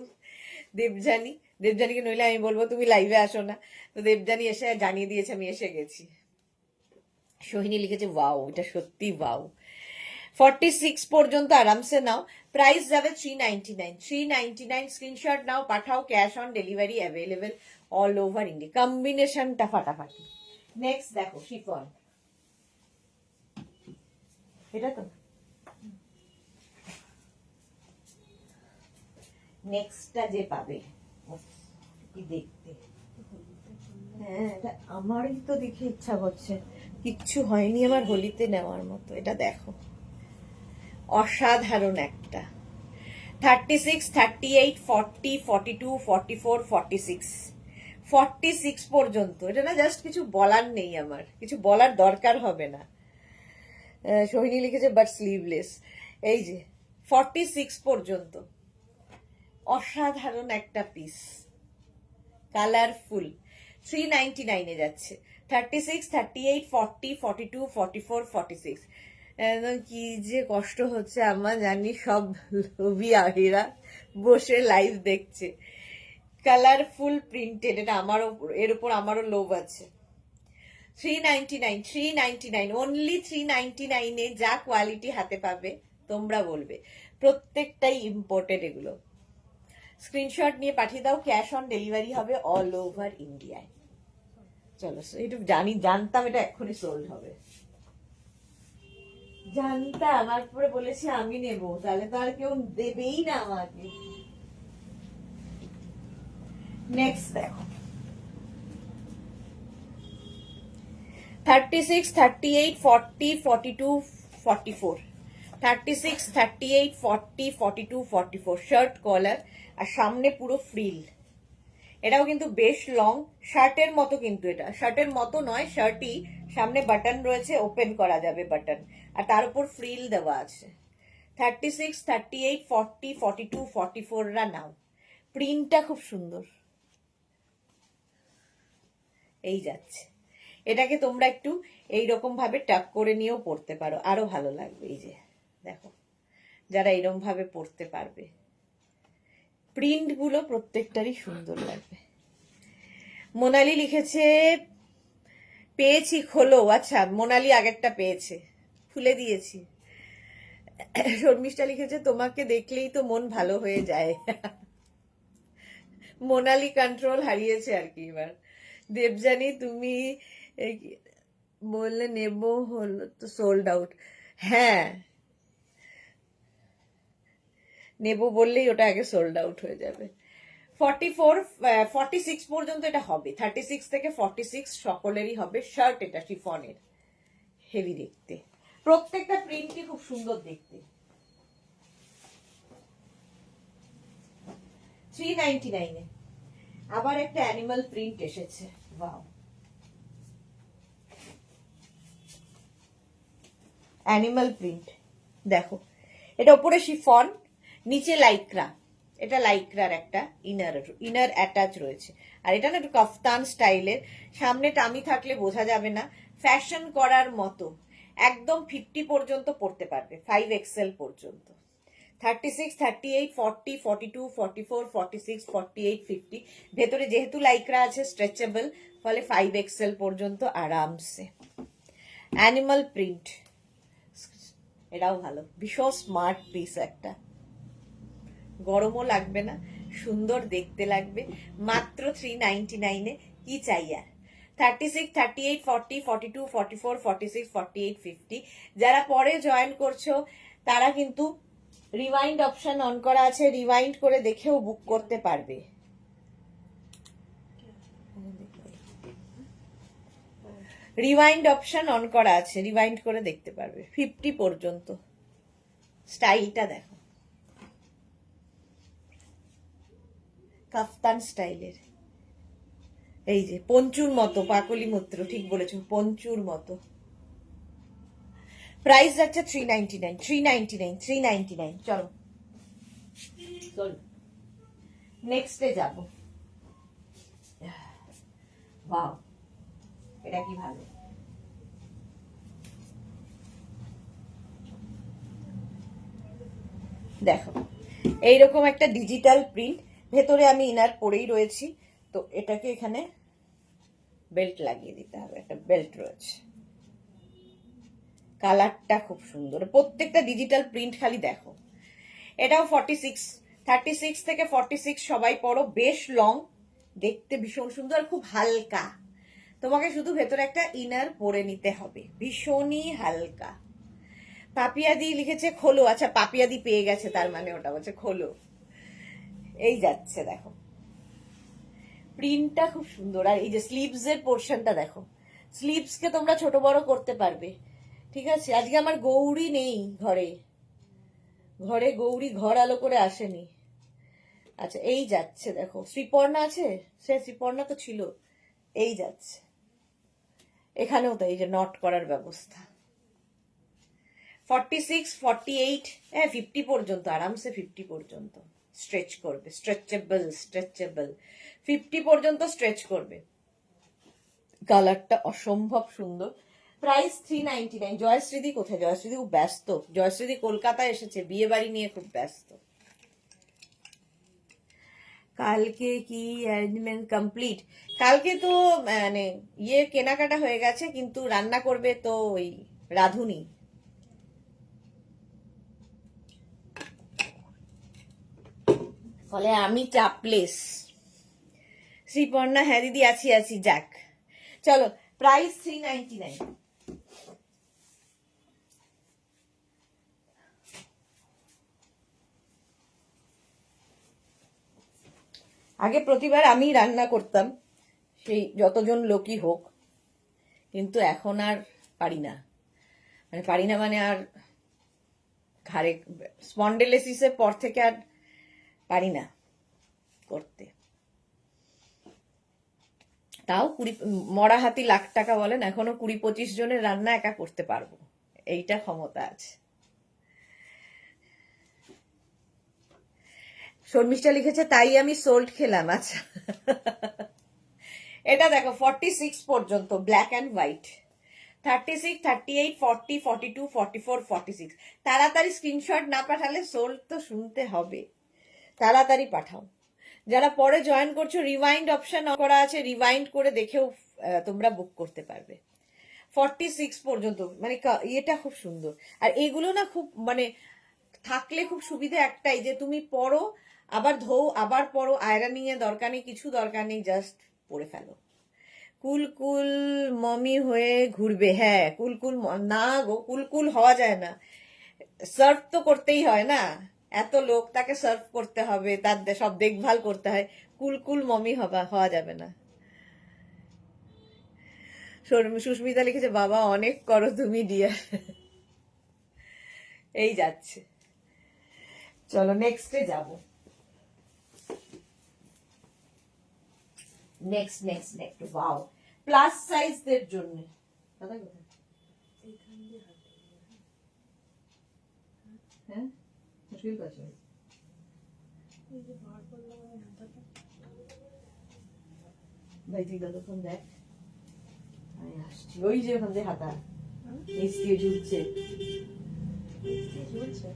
Debjani. দেবজানিকে নইলে আমি বলবো তুমি লাইভে আসো না, তো দেবজানি এসে জানিয়ে দিয়েছে আমি এসে গেছি। সোহিনী লিখেছে ওয়াও, এটা সত্যি ওয়াও। 46 পর্যন্ত আরামসে নাও, প্রাইস যাবে 399, 399। স্ক্রিনশট নাও, পাঠাও, cash on delivery available all over India. কম্বিনেশনটা ফাটাফাটি। নেক্সট দেখো, শিফন, এটা তো নেক্সটটা যে পাবে, উফ, কি দেখতে। হ্যাঁ, এটা আমারই তো দেখে ইচ্ছা করছে, কিচ্ছু হয়নি আমার হোলিতে নেওয়ার মতো। এটা দেখো, অসাধারণ একটা। 36, 38, 40, 42, 44, 46, 46 পর্যন্ত। এটা না জাস্ট কিছু বলার নেই, আমার কিছু বলার দরকার হবে না। সোহিনী লিখেছে বাট স্লিভলেস। এই যে 46 পর্যন্ত, অসাধারণ একটা পিস, কালারফুল। 399 এ যাচ্ছে। 36, 38, 40, 42, 44, 46। কি যে কষ্ট হচ্ছে আমার, জানি সব লোভী আহিরা বসে লাইভ দেখছে। কালারফুল প্রিন্টেড, এটা আমার এর উপর আমারও লোভ আছে। 399, 399, অনলি 399 এ যা কোয়ালিটি হাতে পাবে তোমরা বলবে প্রত্যেকটাই ইম্পোর্টেড এগুলো। স্ক্রিনশট নিয়ে পাঠিয়ে দাও, ক্যাশ অন ডেলিভারি হবে অল ওভার ইন্ডিয়ায়। চলো, একটু জানতাম এটা এক্ষুনি সোল্ড হবে, জানতাম। আমার পরে বলেছি আমি নেব, তাহলে তো আর কেউ দেবেই না আমাকে। নেক্সট দেখো, 36, 38, 40, 42, 44, 36, 38, 40, 42, 44 শার্ট কলার আর সামনে পুরো ফ্রিল। এটাও কিন্তু বেশ লং, শার্টের মতো, কিন্তু এটা শার্টের মতো নয়, শার্টই, সামনে বাটন রয়েছে, ওপেন করা যাবে বাটন, আর তার উপর ফ্রিল দেওয়া আছে। 36, 38, 40, 42, 44 রা নাও। প্রিন্টটা খুব সুন্দর, এই যাচ্ছে। এটাকে তোমরা একটু এইরকম ভাবে টাক করে নিয়েও পড়তে পারো, আরো ভালো লাগবে। এই যে দেখো, যারা এরকম ভাবে পড়তে পারবে, প্রিন্ট গুলো প্রত্যেকটারই সুন্দর লাগবে। মোনালি লিখেছে পেয়েছি, খোলো। আচ্ছা, মোনালি আগেরটা পেয়েছে, খুলে দিয়েছি। শর্মিষ্ঠা লিখেছে তোমাকে দেখলেই তো মন ভালো হয়ে যায়। মোনালি কন্ট্রোল হারিয়েছে আর কি এবার। দেবজানি তুমি বললে নেব, হলো তো সোল্ড আউট। হ্যাঁ, নেব বললেই ওটা আগে সোল্ড আউট হয়ে যাবে। 44, 46 পর্যন্ত এটা হবে, 36 থেকে 46 সকলেরই হবে। শার্ট এটা শিফনের, হেভি দেখতে, প্রত্যেকটা প্রিন্টই খুব সুন্দর দেখতে। 399 এ আবার একটা অ্যানিমাল প্রিন্ট এসেছে। ওয়াও, অ্যানিমাল প্রিন্ট দেখো, এটা উপরে শিফন, নিচে লাইক্রা। এটা লাইক্রার একটা ইনার অ্যাটাচ রয়েছে, আর এটা না একটু কাফতান স্টাইলের। সামনে টামি থাকলে বোঝা যাবে না, ফ্যাশন করার মতো, একদম 50 পর্যন্ত পড়তে পারবে, 5XL পর্যন্ত। 36, 38, 40, 42, 44, 46, 48, 50। ভেতরে যেহেতু লাইক্রা আছে, স্ট্রেচেবল, ফলে 5XL পর্যন্ত আরামসে। অ্যানিমাল প্রিন্ট, এটাও ভালো, ভীষণ স্মার্ট পিস একটা, গরমও লাগবে না, সুন্দর দেখতে লাগবে, মাত্র 399 এ। কি চাই আর। 36, 38, 40, 42, 44, 46, 48, 50। যারা পরে জয়েন করছো তারা কিন্তু রিওয়াইন্ড অপশন অন করা আছে, রিওয়াইন্ড করে দেখেও বুক করতে পারবে। রিওয়াইন্ড অপশন অন করা আছে, রিওয়াইন্ড করে দেখতে পারবে 50 পর্যন্ত। স্টাইলটা দেখো, কাফতান স্টাইলের, এই যে পঞ্চুর মতো, পাকলি মূত্র, ঠিক বলেছো, পঞ্চুর মতো। প্রাইস যাচ্ছে 399, 399, 399। চলো চলো নেক্সটে যাব। ওয়াও, এটা কি ভালো, দেখো এইরকম একটা ডিজিটাল প্রিন্ট, ভেতরে আমি ইনার পরেই রয়েছি, তো এটাকে এখানে বেল্ট লাগিয়ে দিতে হবে, একটা বেল্ট রয়েছে। কালারটা খুব সুন্দর, প্রত্যেকটা ডিজিটাল প্রিন্ট খালি দেখো। এটাও 46, 36 থেকে 46 সবাই পরো, বেশ লং, দেখতে ভীষণ সুন্দর, খুব হালকা। তোমাকে শুধু ভেতরে একটা ইনার পরে নিতে হবে, ভীষণই হালকা। পাপিয়াদি লিখেছে খোলো। আচ্ছা, পাপিয়াদি পেয়ে গেছে, তার মানে ওটা বলছে খোলো। এই যাচ্ছে দেখো, প্রিন্টটা খুব সুন্দর। আর এই যে স্লিভস এর পোর্শনটা দেখো, স্লিভস কে তোমরা ছোট বড় করতে পারবে, ঠিক আছে। আজকে আমার গৌরী নেই ঘরে, ঘরে গৌরী ঘর আলো করে আসেনি। আচ্ছা, এই যাচ্ছে দেখো, শ্রীপর্ণা আছে, সে শ্রীপর্ণা তো ছিল, এই যাচ্ছে। এখানেও তো এই যে নট করার ব্যবস্থা। 46, 48, হ্যাঁ 50 পর্যন্ত, আরামসে 50 পর্যন্ত স্ট্রেচ করবে, স্ট্রেচেবল, স্ট্রেচেবল, 50 পর্যন্ত স্ট্রেচ করবে। কালারটা অসম্ভব সুন্দর। প্রাইস 399। জয়শ্রীদি কোথায়? জয়শ্রীদি খুব ব্যস্ত, জয়শ্রীদি কলকাতায় এসেছে, বিয়ে বাড়ি নিয়ে খুব ব্যস্ত। কালকে কি অ্যারেঞ্জমেন্ট কমপ্লিট? কালকে তো মানে ইয়ে কেনাকাটা হয়ে গেছে, কিন্তু রান্না করবে তো ওই রাধুনি। ফলে আমি চাপলেস। শ্রীপর্ণা, হ্যাঁ দিদি আছি আছি, যাক। চলো, প্রাইস 399। আগে প্রতিবার আমি রান্না করতাম, সেই যতজন লোকই হোক, কিন্তু এখন আর পারি না, মানে পারি না মানে আর ঘাড়ে স্পন্ডেলেসিসের পর থেকে আর পারি না করতে। তাও মরা হাতি লাখ টাকা বলেন, এখনো 20-25 জনের রান্না একা করতে পারবো, এইটা ক্ষমতা আছে। শর্মিষ্ঠা লিখেছে তাই আমি সোল্ট খেলাম। আচ্ছা, এটা দেখো 46 পর্যন্ত ব্ল্যাক অ্যান্ড হোয়াইট, 36, 38, 40, 42, 44, 46। তাড়াতাড়ি স্ক্রিনশট না পাঠালে সোল্ট তো শুনতে হবে, তাড়াতাড়ি পাঠাও। যারা পরে জয়েন করছো, রিওয়াইন্ড অপশন করা আছে, রিওয়াইন্ড করে দেখেও তোমরা বুক করতে পারবে। 46 পর্যন্ত, মানে এটা খুব সুন্দর। আর এগুলো না খুব মানে থাকলে খুব সুবিধা একটাই, যে তুমি পরো আবার ধোও আবার পরো, আয়রনিং এর দরকার নেই, কিছু দরকার নেই, জাস্ট পরে ফেলো। কুলকুল মমি হয়ে ঘুরবে। হ্যাঁ কুলকুল না গো, কুলকুল হওয়া যায় না, সার্ভ তো করতেই হয় না, এত লোক তাকে সার্ভ করতে হবে, তার সব দেখভাল করতে হয়, কুলকুল মমি হওয়া যাবে না। সুস্মিতা লিখেছে বাবা অনেক করো তুমি ডিয়ার। এই যাচ্ছে, চলো নেক্সটে যাব। Next next next wow, plus সাইজদের জন্য দাদা কোথায়? এইখান দিয়ে হাত দিয়ে। হ্যাঁ মুশকিল আছে, এই যে বার করলাম আমি হাতাটা। ভাই তুই যতক্ষণ দেখ আমি আসছি। ওই যে ওখান দিয়ে হাতা নিচ দিয়ে ঝুলছে। এই ঝুলছে।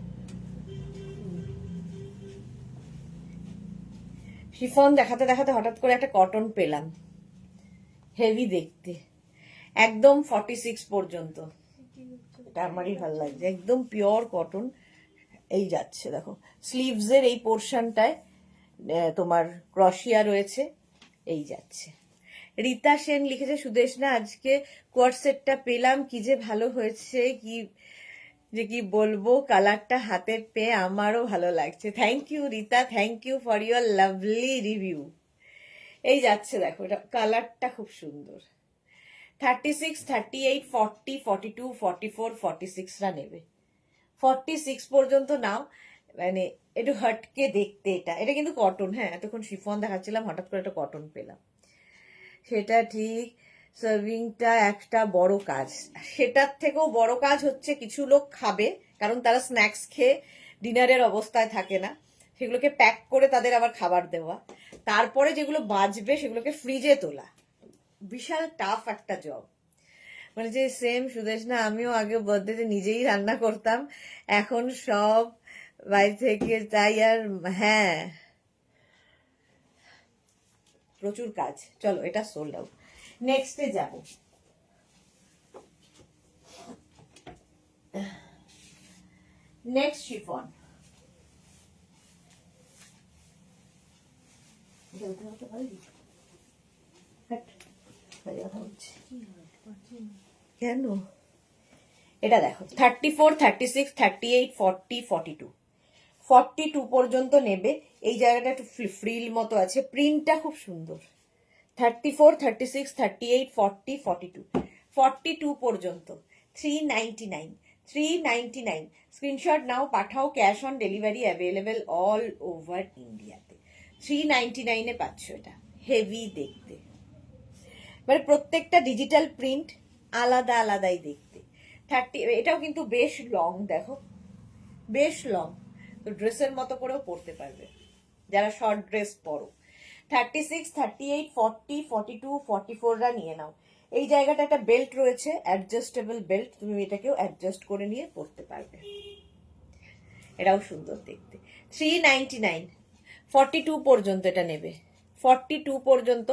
শিফন দেখাতে দেখাতে হঠাৎ করে একটা কটন পেলাম, হেভি দেখতে, একদম 46 পর্যন্ত। এটা আমারই ভালো লাগছে, একদম পিওর কটন। এই যাচ্ছে দেখো, স্লিভসের এই পোর্শনটায় তোমার ক্রশিয়া রয়েছে, এই যাচ্ছে। রীতা সেন লিখেছে সুদেশ না আজকে কোয়ার্ড সেটটা পেলাম, কি যে ভালো হয়েছে, কি বলবো, কালারটা হাতে পেয়ে আমারও ভালো লাগছে। Thank you Rita, thank you for your lovely review. এই যাচ্ছে দেখো, এটা কালারটা খুব সুন্দর। 36, 38, 40, 42, 44, 46রা নেবে, 46 পর্যন্ত নাও। মানে একটু হটকে দেখতে, এটা কিন্তু কটন। হ্যাঁ এতক্ষণ শিফন দেখাচ্ছিলাম, হঠাৎ করে একটা কটন পেলাম, সেটা ঠিক। সার্ভিংটা একটা বড় কাজ, সেটার থেকেও বড় কাজ হচ্ছে কিছু লোক খাবে, কারণ তারা স্ন্যাক্স খেয়ে ডিনারের অবস্থায় থাকে না, সেগুলোকে প্যাক করে তাদের আবার খাবার দেওয়া, তারপরে যেগুলো বাঁচবে সেগুলোকে ফ্রিজে তোলা, বিশাল টাফ একটা জব। মানে যে সেম সুদেশ না, আমিও আগে বার্থডেতে নিজেই রান্না করতাম, এখন সব বাইরে থেকে, তাই আর হ্যাঁ প্রচুর কাজ। চলো এটা সোল্ড আউট, নেক্সটে যাব। নেক্সট শিফন, কেন এটা দেখো 34, 36, 38, 40, 42, 42 পর্যন্ত নেবে। এই জায়গাটা একটু ফ্রিল মতো আছে, প্রিন্টটা খুব সুন্দর। 34, 36, 38, 40, 42, 42 পর্যন্ত 399, 399। স্ক্রিনশট নাও, পাঠাও, cash on delivery available all over ইন্ডিয়াতে। 399-এ পাচ্ছ এটা, হেভি দেখতে, মানে প্রত্যেকটা ডিজিটাল প্রিন্ট আলাদা আলাদাই দেখতে। 30, এটাও কিন্তু বেশ লং, দেখো বেশ লং, তো ড্রেসের মতো করেও পরতে পারবে যারা শর্ট ড্রেস পরো। 36, 38, 40, 42, 44রা নিয়ে নাও। এই জায়গাটা একটা বেল্ট রয়েছে, অ্যাডজাস্টেবল বেল্ট, তুমি এটাকেও অ্যাডজাস্ট করে নিয়ে পরতে পারবে, এটাও সুন্দর দেখতে। 399, 42 পর্যন্ত এটা নেবে, 42 পর্যন্ত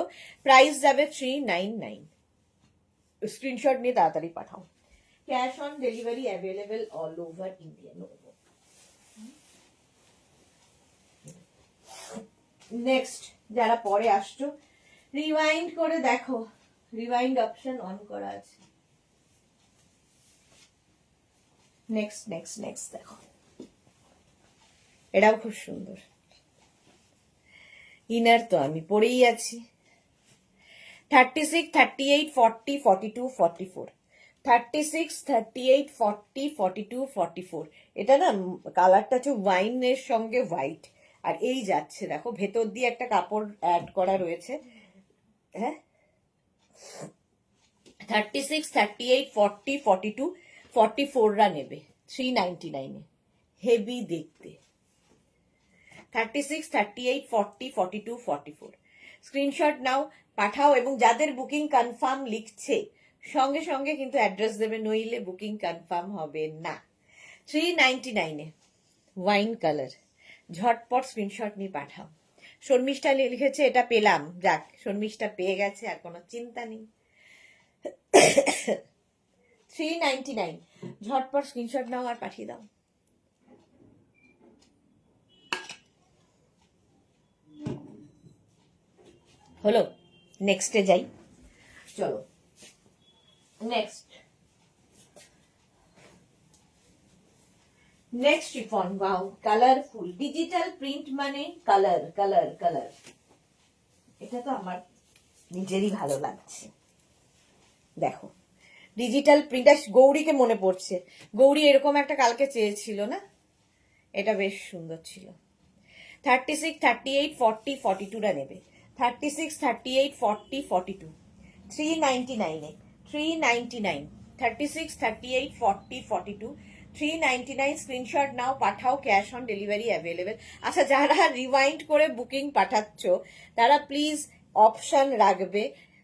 প্রাইস যাবে 399। স্ক্রিনশট নিয়ে তাড়াতাড়ি পাঠাও, cash on delivery available all over India. Next যারা পরে আসছো, রিওয়াইন্ড করে দেখো, রিওয়াইন্ড অপশন অন করা আছে। নেক্সট নেক্সট নেক্সট দেখো, এটাও খুব সুন্দর, ইনার তো আমি পরেই আছি। 36, 38, 40, 42, 44, 36, 38, 40, 42, 44। এটা না কালারটা হচ্ছে ওয়াইনের সঙ্গে হোয়াইট, আর এই যাচ্ছে দেখো ভেতর দিয়ে একটা কাপড় অ্যাড করা রয়েছে। হ্যাঁ, 36, 38, 40, 42, 44রা নেবে 399-এ, হেভি দেখতে। 36, 38, 40, 42, 44 স্ক্রিনশট নাও, পাঠাও, এবং যাদের বুকিং কনফার্ম লিখছে সঙ্গে সঙ্গে কিন্তু অ্যাড্রেস দেবে, নইলে বুকিং কনফার্ম হবে না। 399-এ ওয়াইন কালার, ঝটপট স্ক্রিনশট নিয়ে পাঠাও। শর্মিষ্ঠা লিখেছে এটা পেলাম, যাক শর্মিষ্ঠা পেয়ে গেছে, আর কোনো চিন্তা নেই। 399, ঝটপট স্ক্রিনশট নাও আর পাঠিয়ে দাও। হলো, নেক্সটে যাই, চলো next. Next chiffon, wow colourful digital print, মানে কালার কালার কালার। এটা তো আমার নিজেরই ভালো লাগছে, দেখো ডিজিটাল প্রিন্ট। গৌরীকে মনে পড়ছে, গৌরী এরকম একটা কালকে চেয়েছিল না, এটা বেশ সুন্দর ছিল। 36, 38, 40, 42টা নেবে। 36, 38, 40, 42 399-এ, 399, 36, 38, 40, 42 399। স্ক্রিনশট নাও, পাঠাও, ক্যাশ অন ডেলিভারি অ্যাভেলেবেল। আচ্ছা, যারা রিওয়াইন্ড করে বুকিং পাঠাচ্ছ তারা প্লিজ অপশন রাখবে,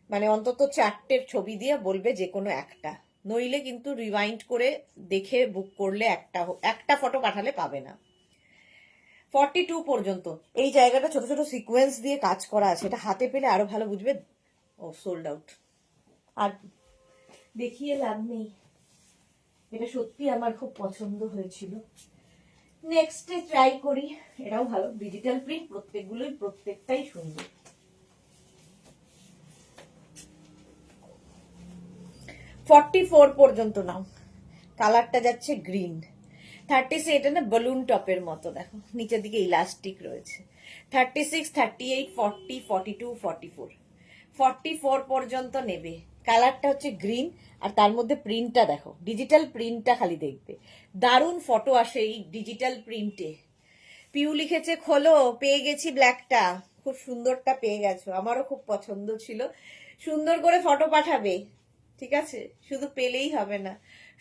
মানে অন্তত 4টের ছবি দিয়ে বলবে যে কোনো একটা, নইলে কিন্তু রিওয়াইন্ড করে দেখে বুক করলে একটা ফটো পাঠালে পাবে না। 42 পর্যন্ত এই জায়গাটা ছোট ছোট সিকোয়েন্স দিয়ে কাজ করা আছে, এটা হাতে পেলে আরো ভালো বুঝবে। ও সোল্ড আউট, আর দেখিয়ে লাভ নেই, এটা সত্যি আমার খুব পছন্দ হয়েছিল। নেক্সটে ট্রাই করি, এটাও ভালো ডিজিটাল প্রিন্ট, প্রত্যেকটাই সুন্দর। 44 পর্যন্ত নাও, কালারটা যাচ্ছে গ্রিন। 36, এটা না বেলুন টপের মতো, দেখো নিচের দিকে ইলাস্টিক রয়েছে। 36, 38, 40, 42, 44 44 পর্যন্ত নেবে। কালারটা হচ্ছে গ্রিন, আর তার মধ্যে প্রিন্টটা দেখো, ডিজিটাল প্রিন্টটা খালি দেখবে, দারুণ ফটো আসে এই ডিজিটাল প্রিন্টে। পিউ লিখেছে খোলো, পেয়ে গেছি ব্ল্যাকটা, খুব সুন্দরটা পেয়ে গেছো, আমারও খুব পছন্দ ছিল। সুন্দর করে ফটো পাঠাবে, ঠিক আছে, শুধু পেলেই হবে না,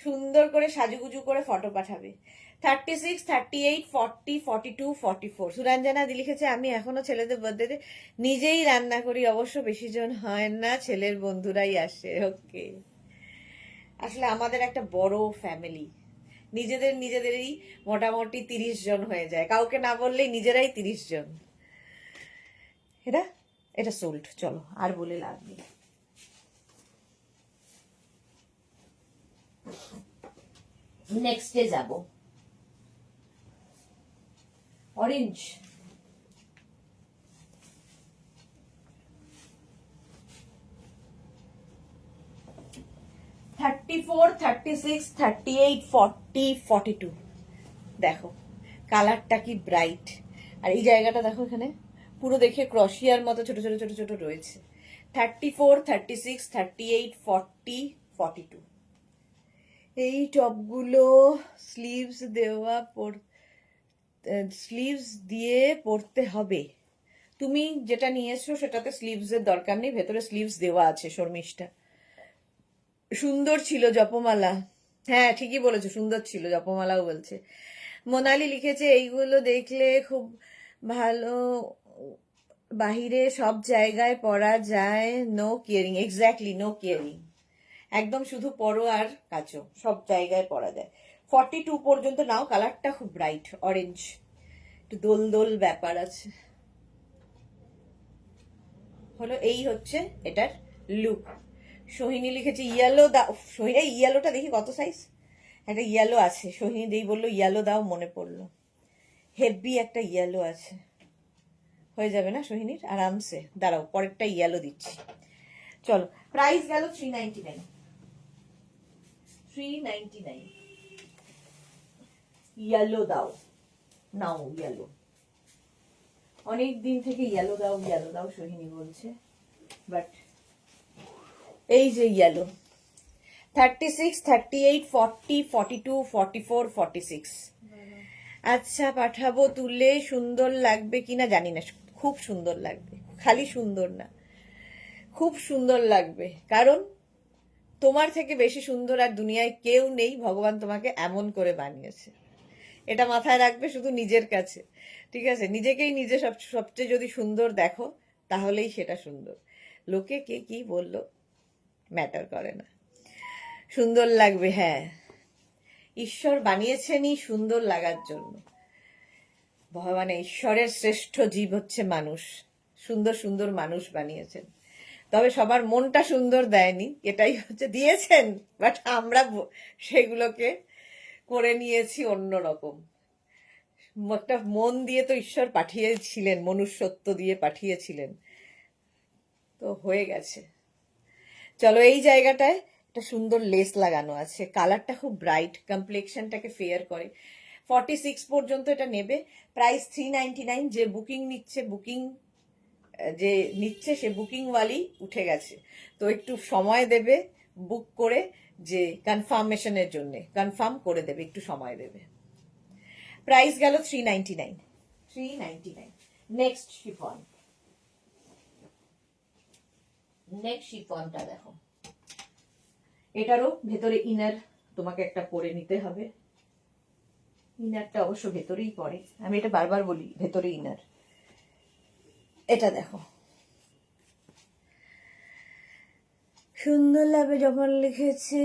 সুন্দর করে সাজুগুজু করে ফটো পাঠাবে। 36, 38, 40, 42, 44 সুরঞ্জনা দি লিখেছে আমি এখনো ছেলেদের বার্থডেতে নিজেই রান্না করি, অবশ্য বেশি জন হয় না, ছেলের বন্ধুরাই আসে। ওকে, আসলে আমাদের একটা বড় ফ্যামিলি, নিজেদেরই মোটামুটি 30 জন হয়ে যায়, কাউকে না বললেই নিজেরাই 30 জন। এটা এটা সোল্ড, চলো আর বলে লাভ নেই। নেক্সটে যাব, অরেঞ্জ। $34, $36, $38, $40, $42 দেখো কালারটা কি ব্রাইট, আর এই জায়গাটা দেখো এখানে পুরো দেখে ক্রশিয়ার মতো ছোট ছোট ছোট ছোট রয়েছে। 34, 36, 38, 40, 42 এই টপগুলো স্লিভস দেওয়া, স্লিভস দিয়ে পরতে হবে। তুমি যেটা নিয়েছো সেটাতে স্লিভস এর দরকার নেই, ভেতরে স্লিভস দেওয়া আছে। শর্মিষ্ঠা সুন্দর ছিল জপমালা, হ্যাঁ ঠিকই বলেছো, সুন্দর ছিল জপমালাও বলছে। মোনালি লিখেছে এইগুলো দেখলে খুব ভালো, বাহিরে সব জায়গায় পরা যায়, no caring, exactly no caring, একদম শুধু পরো আর কাচো, সব জায়গায় পরা যায়। 42 পর্যন্ত নাও, কালারটা খুব ব্রাইট অরেঞ্জ, একটু দোল দোল ব্যাপার আছে। হলো এই হচ্ছে এটার লুক। সোহিনী লিখেছে ইয়েলো দাও, সোহিনী ইয়েলোটা দেখি কত সাইজ, একটা ইয়েলো আছে, সোহিনী দেই বললো ইয়েলো দাও, মনে পড়লো হেভি একটা ইয়েলো আছে, হয়ে যাবে না সোহিনীর আরামসে, দাঁড়াও পরেরটা ইয়েলো দিচ্ছি। চলো, প্রাইস গেল 399, 399। ইয়েলো দাও, নাও ইয়েলো, অনেক দিন থেকে ইয়েলো দাও সোহিনী বলছে, বাট এই যে ইয়েলো। 36, 38, 40, 42, 44, 46। আচ্ছা পাঠাবো, তুলে সুন্দর লাগবে কিনা জানি না, খুব সুন্দর লাগবে, খালি সুন্দর না, খুব সুন্দর লাগবে, কারণ তোমার থেকে বেশি সুন্দর আর দুনিয়ায় কেউ নেই, ভগবান তোমাকে এমন করে বানিয়েছে। এটা মাথায় রাখবে শুধু নিজের কাছে, ঠিক আছে? নিজেকেই নিজে সবচেয়ে যদি সুন্দর দেখো তাহলেই সেটা সুন্দর। লোকে কে কি বললো ম্যাটার করে না, সুন্দর লাগবে। হ্যাঁ, ঈশ্বর বানিয়েছেনই সুন্দর লাগার জন্য। ভগবান ঈশ্বরের শ্রেষ্ঠ জীব হচ্ছে মানুষ, সুন্দর সুন্দর মানুষ বানিয়েছেন, তবে সবার মনটা সুন্দর দেয়নি, এটাই হচ্ছে, দিয়েছেন, বাট আমরা সেগুলোকে করে নিয়েছি অন্যরকম। একটা মন দিয়ে তো ঈশ্বর পাঠিয়েছিলেন, মনুষ্যত্ব দিয়ে পাঠিয়েছিলেন, তো হয়ে গেছে। চলো, এই জায়গাটায় একটা সুন্দর লেস লাগানো আছে, কালারটা খুব ব্রাইট, কমপ্লেক্সনটাকে ফেয়ার করে। 46 পর্যন্ত এটা নেবে, প্রাইস 399। যে বুকিং নিচ্ছে, যে নিচ্ছে সে বুকিংওয়ালি উঠে গেছে, তো একটু সময় দেবে বুক করে, যে কনফার্মেশনের জন্য কনফার্ম করে দেবে, একটু সময় দেবে। প্রাইস গেল 399। 399। নেক্সট শিফন, নেক্সট শিফনটা দেখো, এটারও ভেতরে ইনার তোমাকে একটা পরে নিতে হবে। ইনারটা অবশ্য ভেতরেই পড়ে, আমি এটা বারবার বলি, ভেতরে ইনার। এটা দেখো, সুন্দর লাগবে যখন লিখেছে।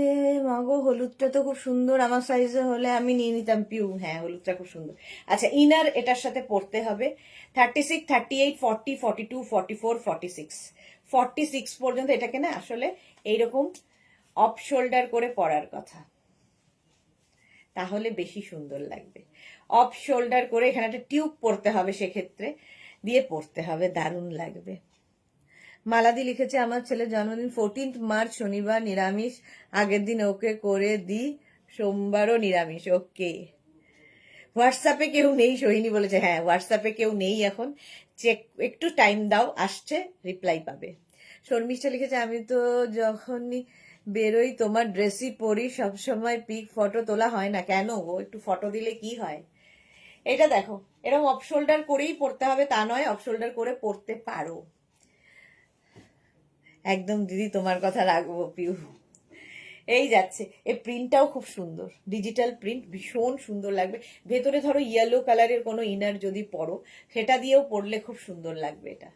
মাগো, হলুদটা তো খুব সুন্দর, আমার সাইজে হলে আমি নিয়ে নিতাম পিউ। হ্যাঁ, হলুদটা খুব সুন্দর। আচ্ছা, ইনার এটার সাথে পড়তে হবে। 36, 38, 40, 42, 44, 46। 46 পর্যন্ত এটাকে না আসলে এইরকম অফ শোল্ডার করে পরার কথা, তাহলে বেশি সুন্দর লাগবে। অফ শোল্ডার করে এখানে একটা টিউব পরতে হবে, সেক্ষেত্রে দিয়ে পরতে হবে, দারুণ লাগবে। মালাদি লিখেছে, আমার ছেলের জন্মদিন 14 মার্চ, শনিবার, নিরামিষ, আগের দিন ওকে করে দি, সোমবারও নিরামিষ। ওকে, হোয়াটসঅ্যাপে কেউ নেই, সোহিনী বলেছে। হ্যাঁ, হোয়াটসঅ্যাপে কেউ নেই এখন, চেক, একটু টাইম দাও, আসছে, রিপ্লাই পাবে। শর্মিষ্ঠা লিখেছে, আমি তো যখনই বেরোই তোমার ড্রেসই পরি, সবসময় পিক ফটো তোলা হয় না কেন গো? একটু ফটো দিলে কি হয়? এটা দেখো, এরকম অফ শোল্ডার করেই পড়তে হবে তা নয়, অফ শোল্ডার করে পড়তে পারো। একদম দিদি, তোমার কথা রাখবো পিউ। এই যাচ্ছে, এই প্রিন্টটাও খুব সুন্দর, ডিজিটাল প্রিন্ট, ভীষণ সুন্দর লাগবে। ভেতরে ধরো ইয়েলো কালারের কোনো ইনার যদি পরো, সেটা দিয়েও পরলে খুব সুন্দর লাগবে এটা।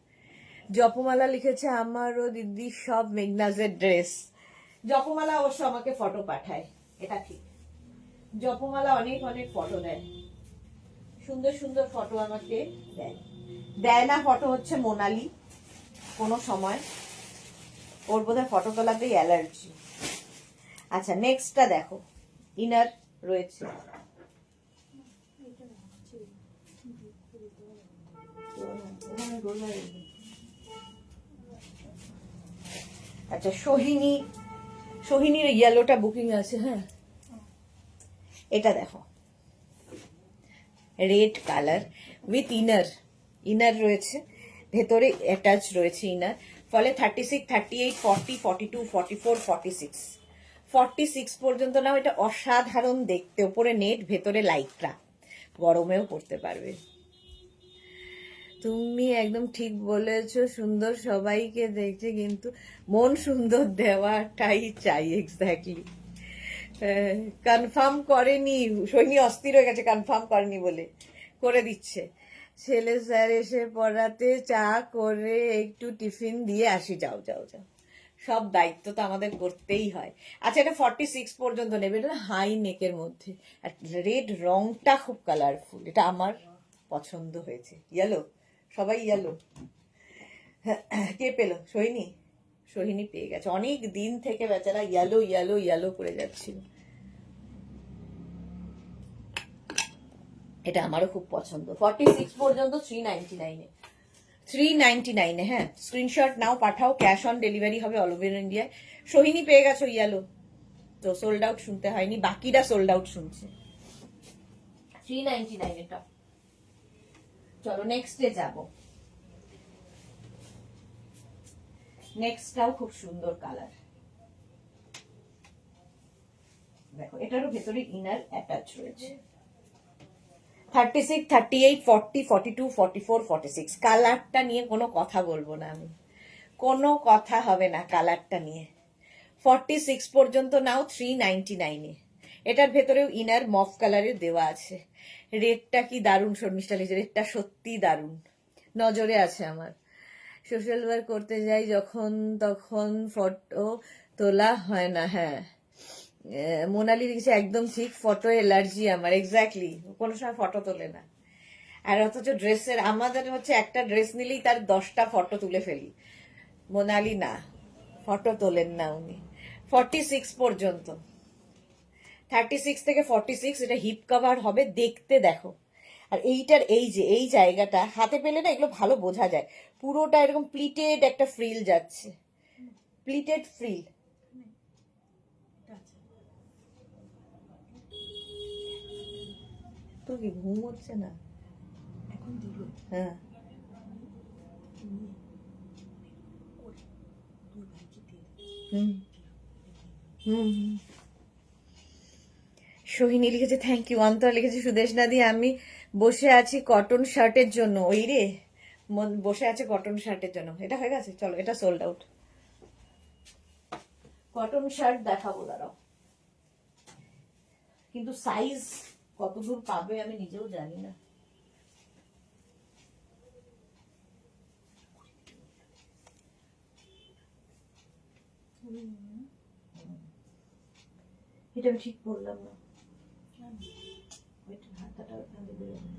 জপমালা লিখেছে, আমারও দিদি সব মেঘনাজের ড্রেস। জপমালা অবশ্য আমাকে ফটো পাঠায়, এটা ঠিক। জপমালা অনেক অনেক ফটো দেয়, সুন্দর সুন্দর ফটো আমাকে দেয়। দেয় না ফটো হচ্ছে মোনালি, কোনো সময় ওর বোধহয় ফটো তোলাতেই অ্যালার্জি। আচ্ছা, নেক্সটটা দেখো, ইনার রয়েছে। আচ্ছা, সোহিনীর ইয়েলোটা বুকিং আছে। হ্যাঁ, এটা দেখো, রেড কালার উইথ ইনার রয়েছে, ভেতরে অ্যাটাচ রয়েছে ইনার, ফলে 36, 38, 40, 42, 44, 46। 46 পর্যন্ত নাও, এটা অসাধারণ দেখতে, ওপরে নেট, ভেতরে লাইটটা, গরমেও পড়তে পারবে। তুমি একদম ঠিক বলেছো, সুন্দর সবাইকে দেখছে, কিন্তু মন সুন্দর দেওয়াটাই চাই। এক্স্যাক্টলি, কনফার্ম করেনি, সৈনী অস্থির হয়ে গেছে, কনফার্ম করেনি বলে, করে দিচ্ছে। ছেলে স্যার এসে পড়াতে, চা করে একটু টিফিন দিয়ে আসি। যাও যাও যাও, সব দায়িত্ব তো আমাদের করতেই হয়। আচ্ছা, এটা 46 পর্যন্ত নেবে, এটা হাই নেকের মধ্যে, আর রেড রংটা খুব কালারফুল, এটা আমার পছন্দ হয়েছে। ইয়েলো, সবাই ইয়েলো। কে পেলো? সোহিনী পেয়ে গেছে, অনেক দিন থেকে বেচারা ইয়েলো ইয়েলো ইয়েলো করে যাচ্ছিল। এটা আমারও খুব পছন্দ। 46 পর্যন্ত 399-এ, 399-এ। হ্যাঁ, স্ক্রিনশট নাও, পাঠাও, ক্যাশ অন ডেলিভারি হবে অল ওভার ইন্ডিয়ায়। সোহিনী পেয়ে গেছো ইয়েলো, তো সোল্ড আউট শুনতে হয়নি, বাকিরা সোল্ড আউট শুনছে। 399 এটা। চলো নেক্সটে যাব। নেক্সটটাও খুব সুন্দর কালার, দেখো এটারও ভেতরে ইনার অ্যাটাচ রয়েছে। 36, 38, 40, 42, 44, 46 কালারটা নিয়ে কোনো কথা বলবো না আমি, কোনো কথা হবে না কালারটা নিয়ে। 46 পর্যন্ত নাও 399-এ। এটার ভেতরেও ইনার মফ কালারের দেওয়া আছে। রেডটা কি দারুণ, শর্মিষ্ঠা লিখেছে রেডটা সত্যি দারুণ, নজরে আছে আমার। সোশ্যাল ওয়ার্ক করতে যাই যখন তখন ফটো তোলা হয় না। হ্যাঁ, মোনালি লিখেছে একদম ঠিক, ফটো অ্যালার্জি আমার। এক্স্যাক্টলি, কোনো সময় ফটো তোলে না। আর অথচ ড্রেসের আমাদের হচ্ছে একটা ড্রেস নিলেই তার 10টা ফটো তুলে ফেলি। মোনালি না, ফটো তোলেন না উনি। 46 পর্যন্ত, 36 থেকে 46 এটা হিপ কভার হবে, দেখতে দেখো। আর এইটার এই যে এই জায়গাটা হাতে পেলে না এগুলো ভালো বোঝা যায়, পুরোটা এরকম প্লিটেড একটা ফ্রিল যাচ্ছে, প্লিটেড ফ্রিল। তোর কি ঘুম হচ্ছে না? এখন দিল হ্যাঁ, দুই ভাইকে দিয়ে দে। হুম হুম হুম। সোহিনী লিখেছে থ্যাংক ইউ। অন্তর লিখেছে সুদেশনা দি আমি বসে আছি কটন শার্টের জন্য। ওই রে, বসে আছে কটন শার্টের জন্য। এটা হয়ে গেছে, চলো এটা সোল্ড আউট। কটন শার্ট দেখাবো দাঁড়াও, কিন্তু সাইজ কতদূর পাবে আমি নিজেও জানি না। এটা আমি ঠিক বললাম না, হাতাটা ওখান দিয়ে বেরোবে।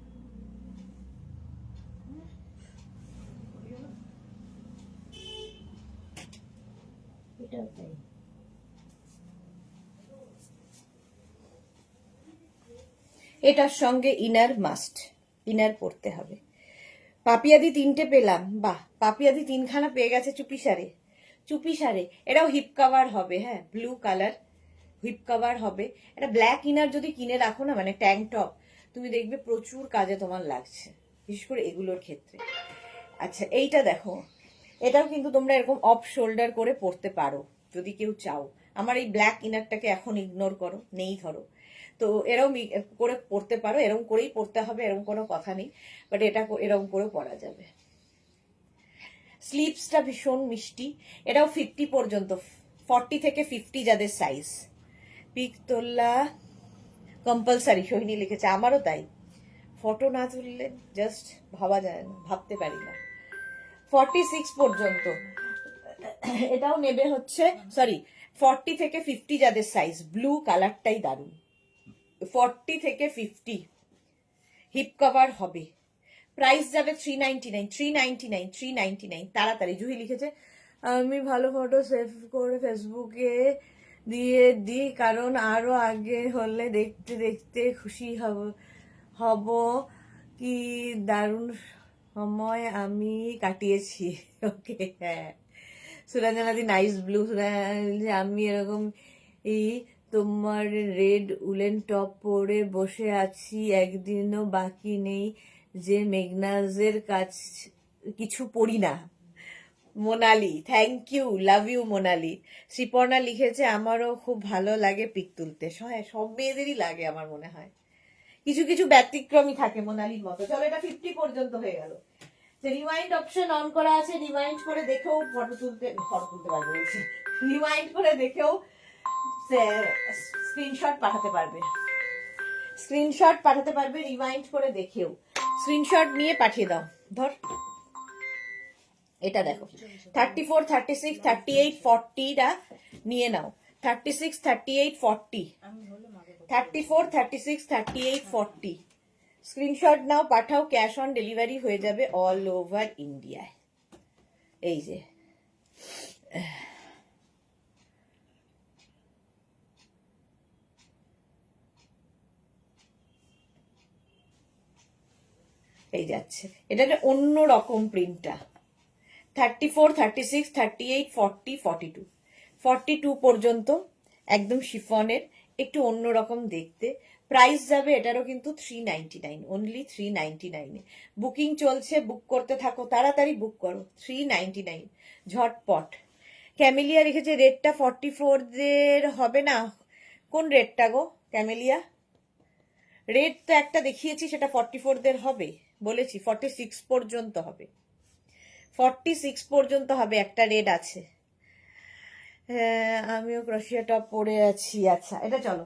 এটাও তাই। এটার সঙ্গে ইনার মাস্ট, ইনার পড়তে হবে। পাপিয়াদি 3টে পেলাম, বাহ, পাপিয়াদি 3খানা পেয়ে গেছে চুপিসারে, চুপিসারে। এটাও হিপ কভার হবে, হ্যাঁ ব্লু কালার হিপ কভার হবে। এটা ব্ল্যাক ইনার যদি কিনে রাখো না, মানে ট্যাঙ্ক টপ, তুমি দেখবে প্রচুর কাজে তোমার লাগছে, বিশেষ করে এগুলোর ক্ষেত্রে। আচ্ছা এইটা দেখো, এটাও কিন্তু তোমরা এরকম অফ শোল্ডার করে পরতে পারো যদি কেউ চাও। আমার এই ব্ল্যাক ইনারটাকে এখন ইগনোর করো, নেই ধরো, তো এরকম করে পরতে পারো, এরকম করেই পরতে হবে এরকম কোনো কথা নেই, বাট এটা এরকম করেও পরা যাবে। স্লিভসটা ভীষণ মিষ্টি, এটাও 50 পর্যন্ত, 40 থেকে 50 যাদের সাইজ। পিক তোলা কম্পালসারি, সোহিনী লিখেছে আমারও তাই, ফটো না তুললে জাস্ট ভাবা যায় না, ভাবতে পারি না। 46 পর্যন্ত এটাও নেবে হচ্ছে, সরি 40 থেকে 50 যাদের সাইজ, ব্লু কালারটাই দারুণ। 40 থেকে 50 হিপ কভার হবে, প্রাইস যাবে 399, 399, 399। তাড়াতাড়ি জুহি লিখেছে আমি ভালো ফটো সেভ করে ফেসবুকে দিয়ে দিই কারণ আরো আগে হলে দেখতে দেখতে খুশি হব কি দারুণ সময় আমি কাটিয়েছি। ওকে, হ্যাঁ সুরঞ্জনাদি নাইস ব্লু। আমি এরকম এই তোমার রেড উলেন টপ পরে বসে আছি, একদিনও বাকি নেই যে মেঘনাজের কাজ কিছু পড়ি না। Monali thank you, love you Monali. Sriparna লিখেছে আমারও খুব ভালো লাগে পিক তুলতে। হ্যাঁ সব মেয়েদেরই লাগে আমার মনে হয়, কিছু কিছু ব্যতিক্রমী থাকে মোনালির মতো। চলো এটা 50 পর্যন্ত হয়ে গেল। রিওয়াইন্ড অপশন অন করা আছে, রিওয়াইন্ড করে দেখেও ফটো তুলতে পারবে বলছি, রিওয়াইন্ড করে দেখেও স্ক্রিনশট পাঠাতে পারবে, স্ক্রিনশট পাঠাতে পারবে, রিওয়াইন্ড করে দেখেও স্ক্রিনশট নিয়ে পাঠিয়ে দাও। ধর এটা দেখো 34, 36, 38, 40টা নিয়ে নাও। 36, 38, 40, 34, 36, 38, 40 স্ক্রিনশট নাও, পাঠাও, ক্যাশ অন ডেলিভারি হয়ে যাবে অল ওভার ইন্ডিয়ায়। এই যে এই যাচ্ছে, এটা একটা অন্য রকম প্রিন্টটা। 34, 36, 38, 40, 42, 42 পর্যন্ত একদম শিফনের, একটু অন্যরকম দেখতে। প্রাইস যাবে এটারও কিন্তু 399, অনলি 399। বুকিং চলছে, বুক করতে থাকো, তাড়াতাড়ি বুক করো, 399 ঝটপট। ক্যামেলিয়া রেখেছে রেটটা 44 দের হবে না, কোন রেডটা গো ক্যামেলিয়া? রেড তো একটা দেখিয়েছি, সেটা 44 হবে, বলেছি 46 পর্যন্ত হবে, 46 পর্যন্ত হবে, একটা রেড আছে। হ্যাঁ আমিও ক্রোশিয়া টপ পরে আছি। আচ্ছা এটা চলো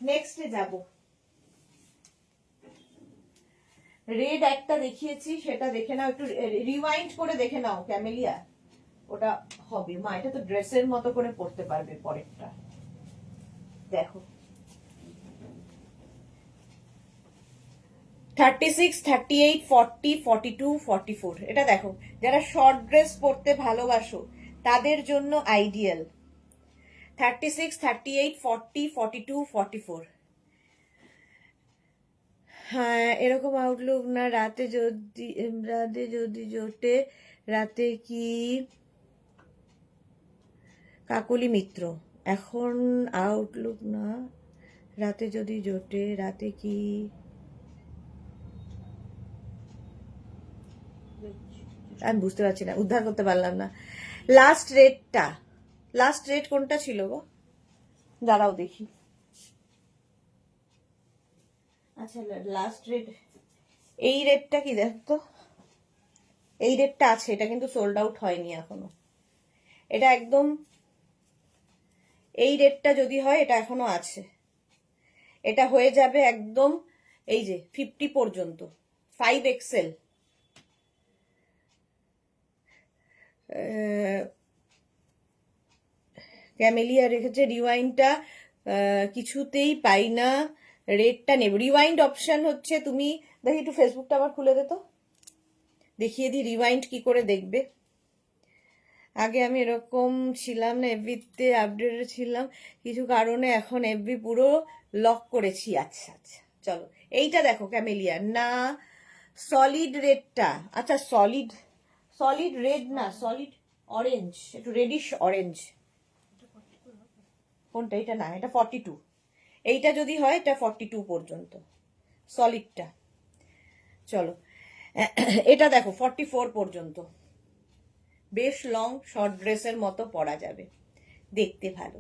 নেক্সটে যাব। রেড একটা দেখিয়েছি, সেটা দেখে নাও, একটু রিওয়াইন্ড করে দেখে নাও ক্যামেলিয়া, ওটা হবে। মা এটা তো ড্রেসের মতো করে পরতে পারবে পরেরটা। দেখো 36, 38, 40, 42, 44, এটা দেখো, যারা শর্ট ড্রেস পরতে ভালোবাসো তাদের জন্য আইডিয়াল। 36, 38, 40, 42, 44। হ্যাঁ এরকম আউটলুক না, রাতে যদি জোটে, রাতে কি? কাকলি মিত্র, এখন আউটলুক না, রাতে যদি জোটে, রাতে কি? আমি বুঝতে পারছি না, উদ্ধার করতে পারলাম না। লাস্ট রেট কোনটা ছিল গো? দাঁড়াও দেখি। আচ্ছা লাস্ট রেট, এই রেটটা কি দেখো, এই রেটটা আছে, এটা কিন্তু সোল্ড আউট হয়নি এখনো, এটা একদম, এই রেটটা যদি হয় এটা এখনো আছে, এটা হয়ে যাবে একদম এই যে 50 পর্যন্ত, 5XL। ক্যামেলিয়া রেখেছে রিওয়াইন্ডটা, কিছুতেই পাই না, রেটটা নেব। রিওয়াইন্ড অপশন হচ্ছে, তুমি দেখি একটু ফেসবুকটা আবার খুলে দে তো, দেখিয়ে দিই রিওয়াইন্ড কি করে দেখবে। আগে আমি এরকম ছিলাম না, এফবিতে আপডেটেড ছিলাম, কিছু কারণে এখন এফবি পুরো লক করেছি। আচ্ছা আচ্ছা চলো এইটা দেখো ক্যামেলিয়া, না সলিড রেডটা, আচ্ছা সলিড রেড না, সলিড অরেঞ্জ, একটু রেডিশ অরেঞ্জ। কোনটা? এটা না, এটা 42, এইটা যদি হয় এটা 42 পর্যন্ত সলিডটা। চলো এটা দেখো 44 পর্যন্ত, বেশ লং শর্ট ড্রেসের মতো পরা যাবে, দেখতে ভালো।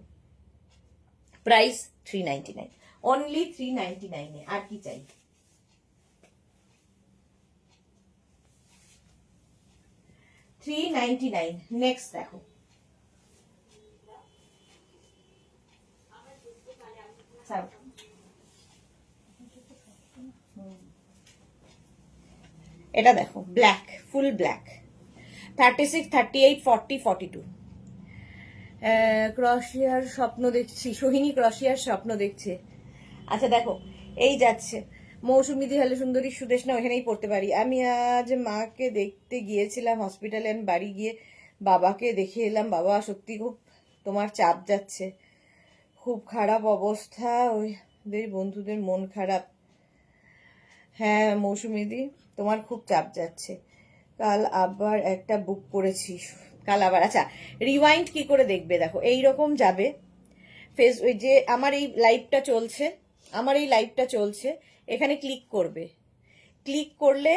প্রাইস 399, অনলি 399 এ, আর কি চাই? $399। নেক্সট দেখো, এটা দেখো ব্ল্যাক, ফুল ব্ল্যাক, 36, 38, 40, 42। ক্রশিয়ার স্বপ্ন দেখছি, সোহিনী ক্রশিয়ার স্বপ্ন দেখছে। আচ্ছা দেখো এই যাচ্ছে মৌসুমীদি, হ্যালো সুন্দরী, সুদেশনা, ওখানেই পড়তে পারি। আমি আজ মাকে দেখতে গিয়েছিলাম হসপিটালে, আমি বাড়ি গিয়ে বাবাকে দেখে এলাম। বাবা সত্যি খুব তোমার চাপ যাচ্ছে, খুব খারাপ অবস্থা, ওদের বন্ধুদের মন খারাপ। হ্যাঁ মৌসুমীদি তোমার খুব চাপ যাচ্ছে, কাল আবার একটা বুক করেছি, কাল আবার। আচ্ছা রিওয়াইন্ড কি করে দেখবে? দেখো এইরকম যাবে, ওই যে আমার এই লাইভটা চলছে, এখানে ক্লিক করবে, ক্লিক করলে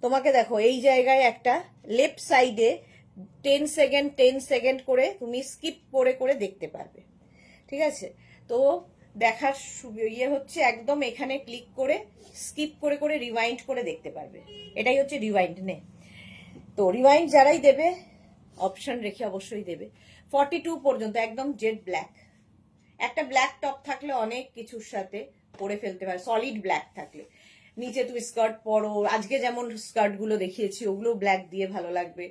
তোমাকে দেখো এই জায়গায় একটা লেফট সাইডে 10 সেকেন্ড করে তুমি স্কিপ করে করে দেখতে পারবে, ঠিক আছে? তো দেখার ইয়ে হচ্ছে একদম এখানে ক্লিক করে স্কিপ করে করে রিওয়াইন্ড করে দেখতে পারবে, এটাই হচ্ছে রিওয়াইন্ড। তো রিওয়াইন্ড যারাই দেবে অপশন রেখে অবশ্যই দেবে। 42 পর্যন্ত একদম জেড ব্ল্যাক, একটা ব্ল্যাক টপ থাকলে অনেক কিছুর সাথে পরে ফেলতে পারে, সলিড ব্ল্যাক থাকলে। নিচে তুমি স্কার্ট পরো, আজকে যেমন স্কার্ট গুলো দেখিয়েছি ওগুলো ব্ল্যাক দিয়ে ভালো লাগবে,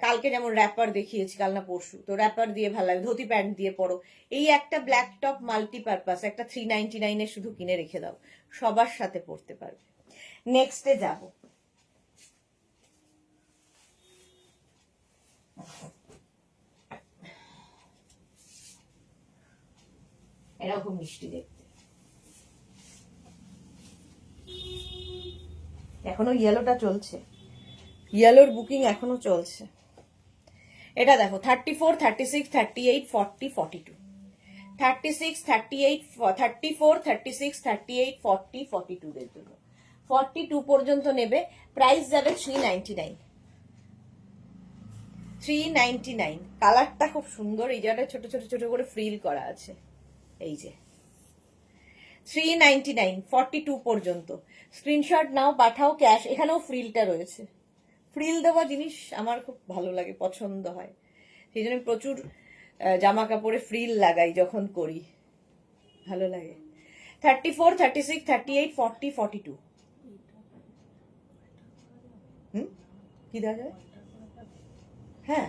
কালকে যেমন র্যাপার দেখিয়েছি, কাল না পরশু, তো র্যাপার দিয়ে ভালো লাগবে, ধুতি প্যান্ট দিয়ে পরো। এই একটা ব্ল্যাক টপ মাল্টিপারপাস, একটা 399 শুধু কিনে রেখে দাও, সবার সাথে পরতে পারবে। নেক্সটে যাব, এরকম মিষ্টি দেখতে, এখনো ইয়েলোটা চলছে, ইয়েলোর বুকিং এখনো চলছে। এটা দেখো 34, 36, 38, 40, 42, 36, 38, 34, 36, 38, 40, 42 দের জন্য 42 পর্যন্ত নেবে, প্রাইস যাবে 399। 399, কালারটা খুব সুন্দর, এই জায়গাটা ছোট ছোট ছোট করে ফ্রিল করা আছে, এই যে 399 42 পর্যন্ত। স্ক্রিনশট নাও, পাঠাও, ক্যাশ। এখানেও ফ্রিলটা রয়েছে। ফ্রিল দেওয়া জিনিস আমার খুব ভালো লাগে, পছন্দ হয়, সেই জন্য প্রচুর জামা কাপড়ে ফ্রিল লাগাই যখন করি, ভালো লাগে। 34 36 38 40 42। কি দেওয়া যাবে? হ্যাঁ,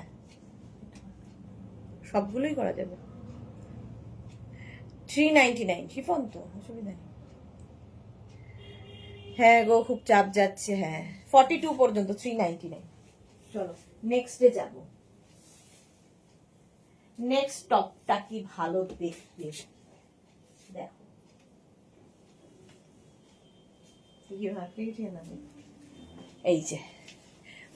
সবগুলোই করা যাবে। 399 শিফন তো, অসুবিধা নেই। হ্যাঁ গো, খুব চাপ যাচ্ছে। হ্যাঁ, 42 পর্যন্ত 399। চলো নেক্সটে যাব। নেক্সট টপটা কি ভালো দেখতে, দেখো। এই যে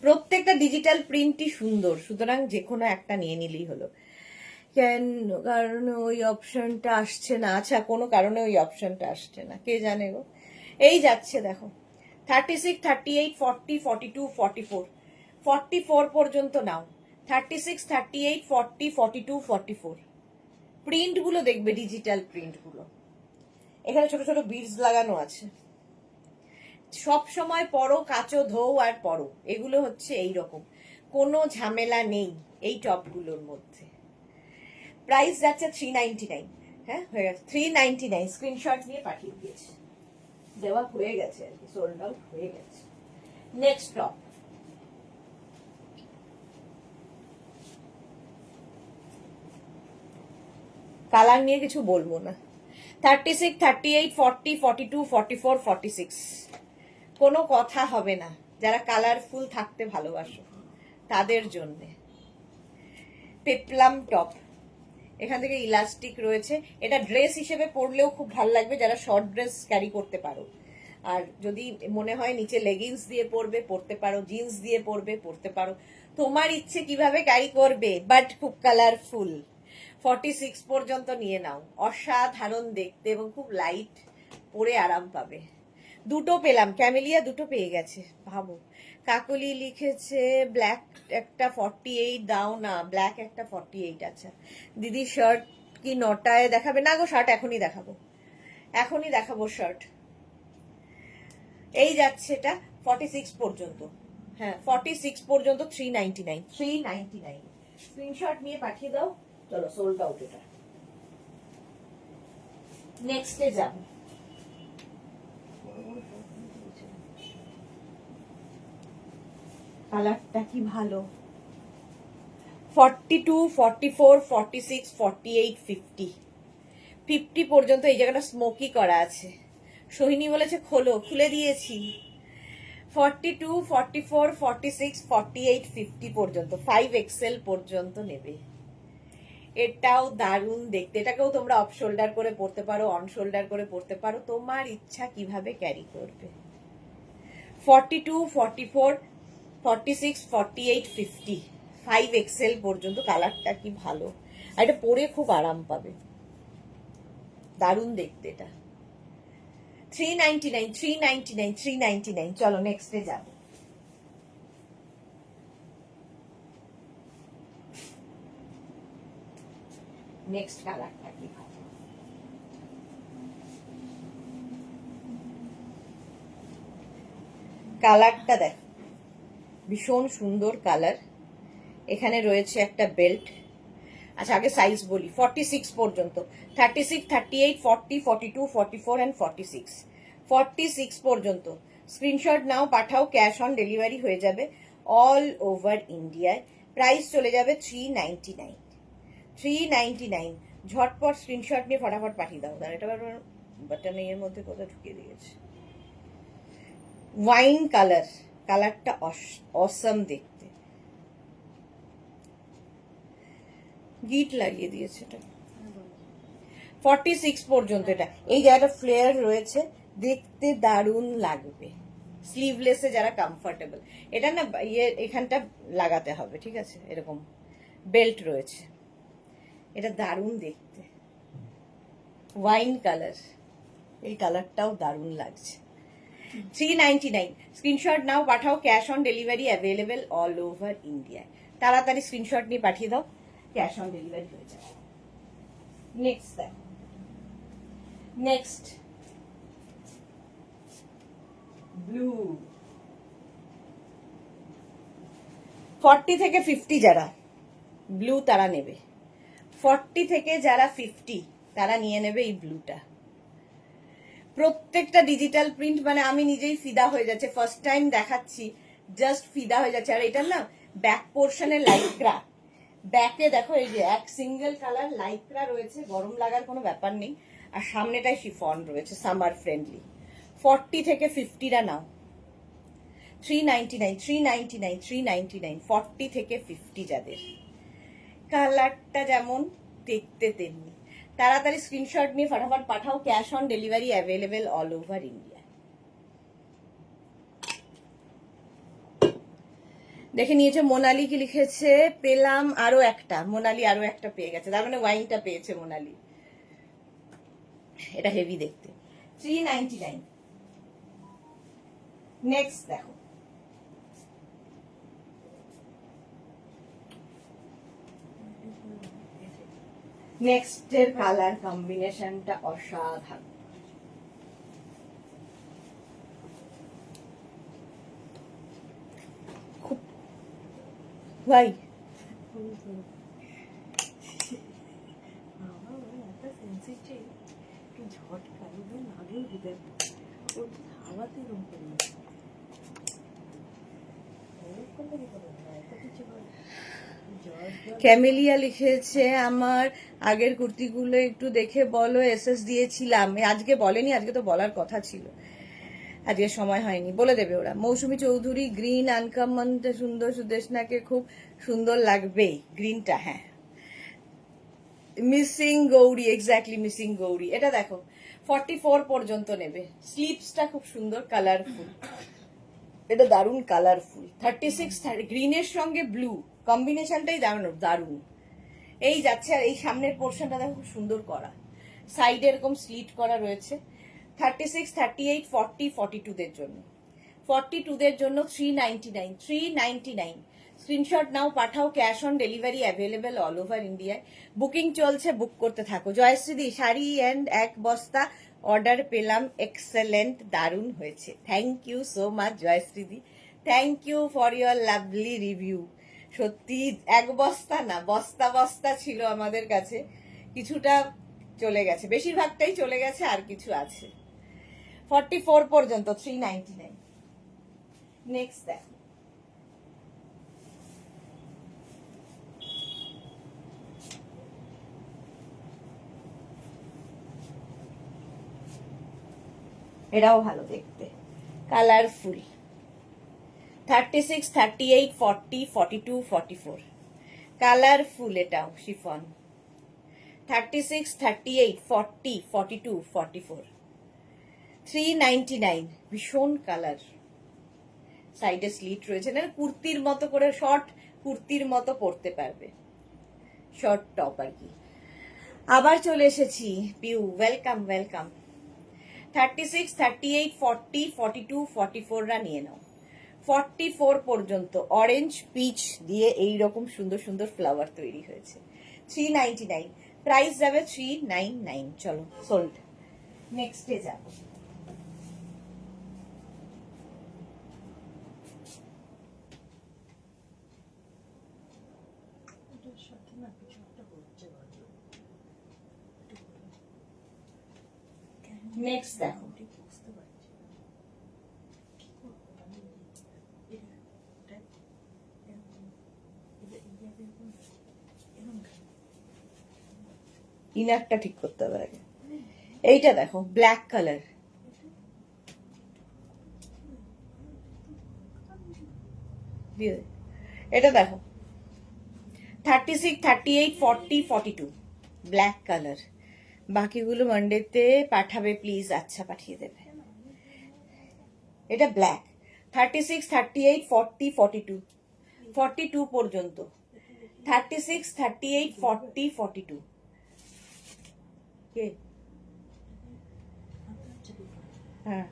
প্রত্যেকটা ডিজিটাল প্রিন্টই সুন্দর, সুতরাং যে কোনো একটা নিয়ে নিলেই হলো। কেন কারণ ওই অপশনটা আসছে না? আচ্ছা, কোনো কারণে ওই অপশনটা আসছে না, কে জানে গো। এই যাচ্ছে দেখো, 36 38 40 42 44। 44 পর্যন্ত নাও। 36 38 40 42 44। প্রিন্টগুলো দেখবে, ডিজিটাল প্রিন্টগুলো। এখানে ছোট ছোট বিডস লাগানো আছে। সব সময় পরো, কাচো, ধোও আর পরো, এগুলো হচ্ছে এই রকম, কোনো ঝামেলা নেই এই টপগুলোর মধ্যে। প্রাইস যাচ্ছে 399। হ্যাঁ, হয়ে গেছে 399। স্ক্রিনশট নিয়ে পাঠিয়ে দিয়েছে, দেওয়া হয়ে গেছে আর কি, সোল্ড আউট হয়ে গেছে। নেক্সট টপ, কালার নিয়ে কিছু বলবো না। 36 38 40 42 44 46। কোনো কথা হবে না, যারা কালারফুল থাকতে ভালোবাসো তাদের জন্যে। পেপলাম টপ, এখান থেকে ইলাস্টিক রয়েছে। এটা ড্রেস হিসেবে পরলেও খুব ভালো লাগবে, যারা শর্ট ড্রেস ক্যারি করতে পারো। আর যদি মনে হয় নিচে লেগিংস দিয়ে পরবে, পরতে পারো, জিন্স দিয়ে পরবে, পরতে পারো, তোমার ইচ্ছে কিভাবে ক্যারি করবে, বাট খুব কালারফুল। 46 পর্যন্ত নিয়ে নাও, অসাধারণ দেখতে এবং খুব লাইট, পরে আরাম পাবে। দুটো পেলাম, ক্যামেলিয়া দুটো পেয়ে গেছে, ভাবো। কাকলি লিখেছে ব্ল্যাক একটা 48 দাও না, ব্ল্যাক একটা 48। আচ্ছা দিদি, শার্ট কি 9টায় দেখাবে? না গো, শার্ট এখনই দেখাবো, এখনই দেখাবো শার্ট। এই যাচ্ছে এটা 46 পর্যন্ত। হ্যাঁ, 46 পর্যন্ত 399। 399 স্ক্রিনশট নিয়ে পাঠিয়ে দাও। চলো, সোল্ড আউট এটা। নেক্সটে যাব। কালারটা কি ভালো। 42 44 46 48 50। 50 পর্যন্ত এই জায়গাটা স্মোকি করা আছে। সোহিনী বলেছে খোলো, খুলে দিয়েছি। 42 44 46 48 50 পর্যন্ত, 5XL পর্যন্ত নেবে। এটাও দারুণ দেখতে, এটাকেও তোমরা অফ শোল্ডার করে পরতে পারো, অন শোল্ডার করে পরতে পারো, তোমার ইচ্ছা কিভাবে ক্যারি করবে। 42 44 46 48 50, 5XL পর্যন্ত। কালারটা কি ভালো, আর এটা পরে খুব আরাম পাবে, দারুণ দেখতে এটা। 399 399 399। চলো নেক্সটে যাব। নেক্সট কালারটা কি ভালো। কালারটা দেখ, ভীষণ সুন্দর কালার। এখানে রয়েছে একটা বেল্ট। আচ্ছা, আগে সাইজ বলি। 46 পর্যন্ত, 36 38 40 42 44 and 46। 46 পর্যন্ত স্ক্রিনশট নাও, পাঠাও, ক্যাশ অন ডেলিভারি হয়ে যাবে অল ওভার ইন্ডিয়ায়। প্রাইস চলে যাবে 399। 399 ঝটপট স্ক্রিনশট নিয়ে ফটাফট পাঠিয়ে দাও। এটা বাটন এর মধ্যে কোথাও ঢুকিয়ে দিয়েছে। ওয়াইন কালার, কালারটা অসম দেখতে, গিট লাগিয়ে দিয়েছে এটা। 46 পর্যন্ত এটা, এই জায়গাটা ফ্লেয়ার রয়েছে, দেখতে দারুণ লাগবে। স্লিভলেসে যারা কমফোর্টেবল, এটা না ইয়ে এখানটা লাগাতে হবে, ঠিক আছে, এরকম বেল্ট রয়েছে। এটা দারুণ দেখতে, ওয়াইন কালার, এই কালারটাও দারুণ লাগছে। 399 স্ক্রিনশট নাও, পাঠাও, cash on delivery available all over India. তাড়াতাড়ি স্ক্রিনশট নিয়ে পাঠিয়ে দাও, ক্যাশ অন ডেলিভারি হয়ে যাবে। নেক্সট দেখো, নেক্সট ব্লু 40 থেকে 50 যারা ব্লু তারা নেবে, 40 থেকে যারা 50 তারা নিয়ে নেবে এই ব্লুটা। প্রত্যেকটা ডিজিটাল প্রিন্ট, মানে আমি নিজেই ফিদা হয়ে যাচ্ছে, ফার্স্ট টাইম দেখাচ্ছি, জাস্ট ফিদা হয়ে যাচ্ছে। আর এটা না ব্যাক পোর্শনে লাইক্রা, ব্যাকে দেখো এই যে এক সিঙ্গেল কালার লাইক্রা রয়েছে, গরম লাগার কোনো ব্যাপার নেই। আর সামনেটাই শিফন রয়েছে, সামার ফ্রেন্ডলি। 40 থেকে 50রা নাও, 399, 399, 399, 40 থেকে 50 যাদের। কালারটা যেমন দেখতে তেমনি। তাড়াতাড়ি স্ক্রিনশট নিয়ে ফটাফট পাঠাও, cash on delivery available all over India. দেখে নিয়েছে মোনালি কি লিখেছে, পেলাম আরো একটা। মোনালি আরো একটা পেয়ে গেছে, তার মানে ওয়াইনটা পেয়েছে মোনালি। এটা হেভি দেখতে, 399। নেক্সট দেখো, নেক্সটের কালার কম্বিনেশনটা অসাধারণ। খুব ভাই ক্যামেলিয়া লিখেছে, আমার আগের কুর্তিগুলো একটু দেখে বলো, এসএস দিয়েছিলাম। আজকে বলেনি, আজকে তো বলার কথা ছিল, আজকে সময় হয়নি, বলে দেবে ওরা। মৌসুমী চৌধুরী, গ্রিন আনকমন সুন্দর, সুদেশনাকে খুব সুন্দর লাগবে গ্রিনটা। হ্যাঁ, missing Gauri, exactly missing Gauri. এটা দেখো 44 পর্যন্ত নেবে, স্লিপসটা খুব সুন্দর কালারফুল, এটা দারুণ কালারফুল। 36 গ্রিনের সঙ্গে ব্লু কম্বিনেশনটাই দারুণ। এই যাচ্ছে, আর এই সামনের পোর্শনটা দেখো খুব সুন্দর করা, সাইডে এরকম স্লিট করা রয়েছে। 36, 38, 40, 42 দের জন্য, 42 দের জন্য 399, 399। স্ক্রিনশট নাও, পাঠাও, cash on delivery available all over ইন্ডিয়ায়। বুকিং চলছে, বুক করতে থাকো। জয়শ্রীদি, শাড়ি অ্যান্ড এক বস্তা অর্ডার পেলাম, এক্সেলেন্ট, দারুণ হয়েছে। থ্যাংক ইউ সো মাচ জয়শ্রীদি, thank you for your lovely review. সত্যি এক বস্তা না, বস্তা বস্তা ছিল আমাদের কাছে, কিছুটা চলে গেছে, বেশিরভাগটাই চলে গেছে, আর কিছু আছে। 44 পর্যন্ত 399। নেক্সট দেখো, এটাও ভালো দেখতে, কালারফুল। 36, 38, 40, 42, 44 কালারফুল, এটাও শিফন। 36, 38, 40, 42, 44 399, ভীষণ কালার। সাইডে স্লিট রয়েছে, না কুর্তির মতো করে, শর্ট কুর্তির মতো পরতে পারবে, শর্ট টপ আর কি। আবার চলে এসেছি পিউ, ওয়েলকাম ওয়েলকাম। 36, 38, 40, 42, 44 রা নিয়ে নাও। 44 পর্যন্ত অরেঞ্জ পিচ দিয়ে এইরকম সুন্দর সুন্দর ফ্লাওয়ার তৈরি হয়েছে। 399, প্রাইস যাবে 399। চলো সোল্ড। নেক্সটে যাব, নেক্সট দেখো, ইনারটা ঠিক করতে হবে আগে। এইটা দেখো ব্ল্যাক কালার, এটা দেখো 36, 38, 40, 42 ব্ল্যাক কালার। বাকিগুলো মানডেতে পাঠাবে প্লিজ। আচ্ছা, পাঠিয়ে দেবে। এটা ব্ল্যাক, 36, 38, 40, 42 42 পর্যন্ত, 36, 38, 40, 42 কে? হ্যাঁ,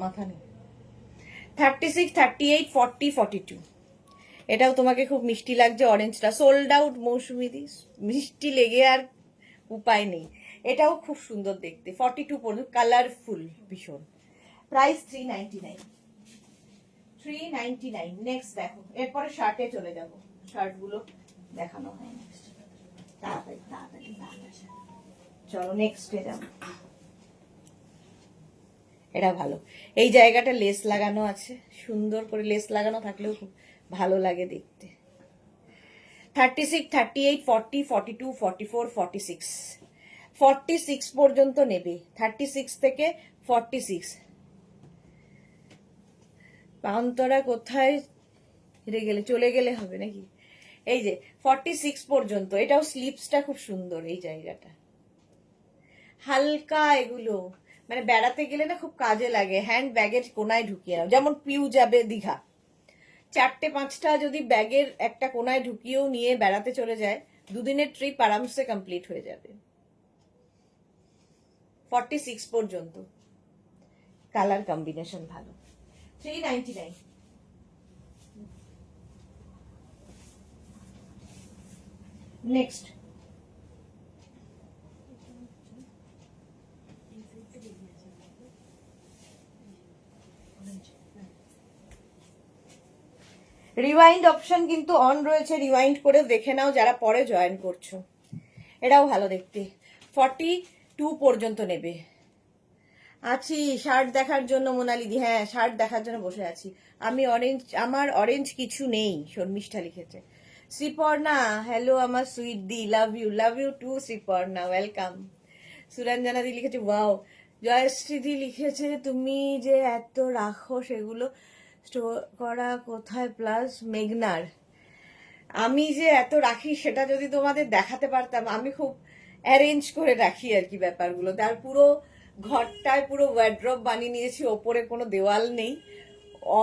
মাথা নেই। 36, 38, 40, 42 এটাও তোমাকে খুব মিষ্টি লাগছে। অরেঞ্জটা সোল্ড আউট মৌসুমি দি, মিষ্টি লেগে আর উপায় নেই। এটাও খুব সুন্দর দেখতে, 42 পর্যন্ত, কালারফুল ভীষণ। প্রাইস 399, 399। নেক্সট দেখো, এরপরে শার্টে চলে যাব, শার্ট গুলো দেখানো হয় নেক্সট, তাড়াতাড়ি তাড়াতাড়ি তাড়াতাড়ি। চলো নেক্সটে যাবো। এটা ভালো, এই জায়গাটা লেস লাগানো আছে, সুন্দর করে লেস লাগানো থাকলেও খুব ভালো লাগে দেখতে। 36, 38, 40, 42, 44, 46, 46 পর্যন্ত নেবে, 36 থেকে 46। পান্তরা কোথায় হেরে গেলে, চলে গেলে হবে নাকি? এই যে 46 পর্যন্ত, এটাও স্লিপসটা খুব সুন্দর, এই জায়গাটা হালকা, এগুলো মানে বেড়াতে গেলে না খুব কাজে লাগে, হ্যান্ড ব্যাগের কোনায় ঢুকিয়ে নাও, যেমন পিউ যাবে দীঘা, 4-5টা যদি ব্যাগের একটা কোনায় ঢুকিয়েও নিয়ে বেড়াতে চলে যায়, দুদিনের ট্রিপ আরামসে কমপ্লিট হয়ে যাবে। 46 পর্যন্ত, কালার কম্বিনেশন ভালো, 399। নেক্সট রিওয়াইন্ড অপশন কিন্তু অন রয়েছে, রিওয়াইন্ড করে দেখে নাও যারা পরে জয়েন করছো, এটাও ভালো দেখতে। 42 পর্যন্ত নেবে। আছি শার্ট দেখার জন্য মোনালিদি, হ্যাঁ শার্ট দেখার জন্য বসে আছি আমি। অরেঞ্জ, আমার অরেঞ্জ কিছু নেই, শর্মিষ্ঠা লিখেছে। শ্রীপর্ণা, হ্যালো আমার সুইট দি, love you too Sripurna, welcome. Suranjana দি লিখেছে ওয়াও। জয়শ্রী দি লিখেছে তুমি যে এত রাখো সেগুলো স্টোর করা কোথায়, প্লাস মেঘনার, আমি যে এত রাখি সেটা যদি তোমাদের দেখাতে পারতাম, আমি খুব অ্যারেঞ্জ করে রাখি আর কি ব্যাপারগুলো। তার পুরো ঘরটায় পুরো ওয়ার্ড্রপ বানিয়ে নিয়েছি, ওপরে কোনো দেওয়াল নেই,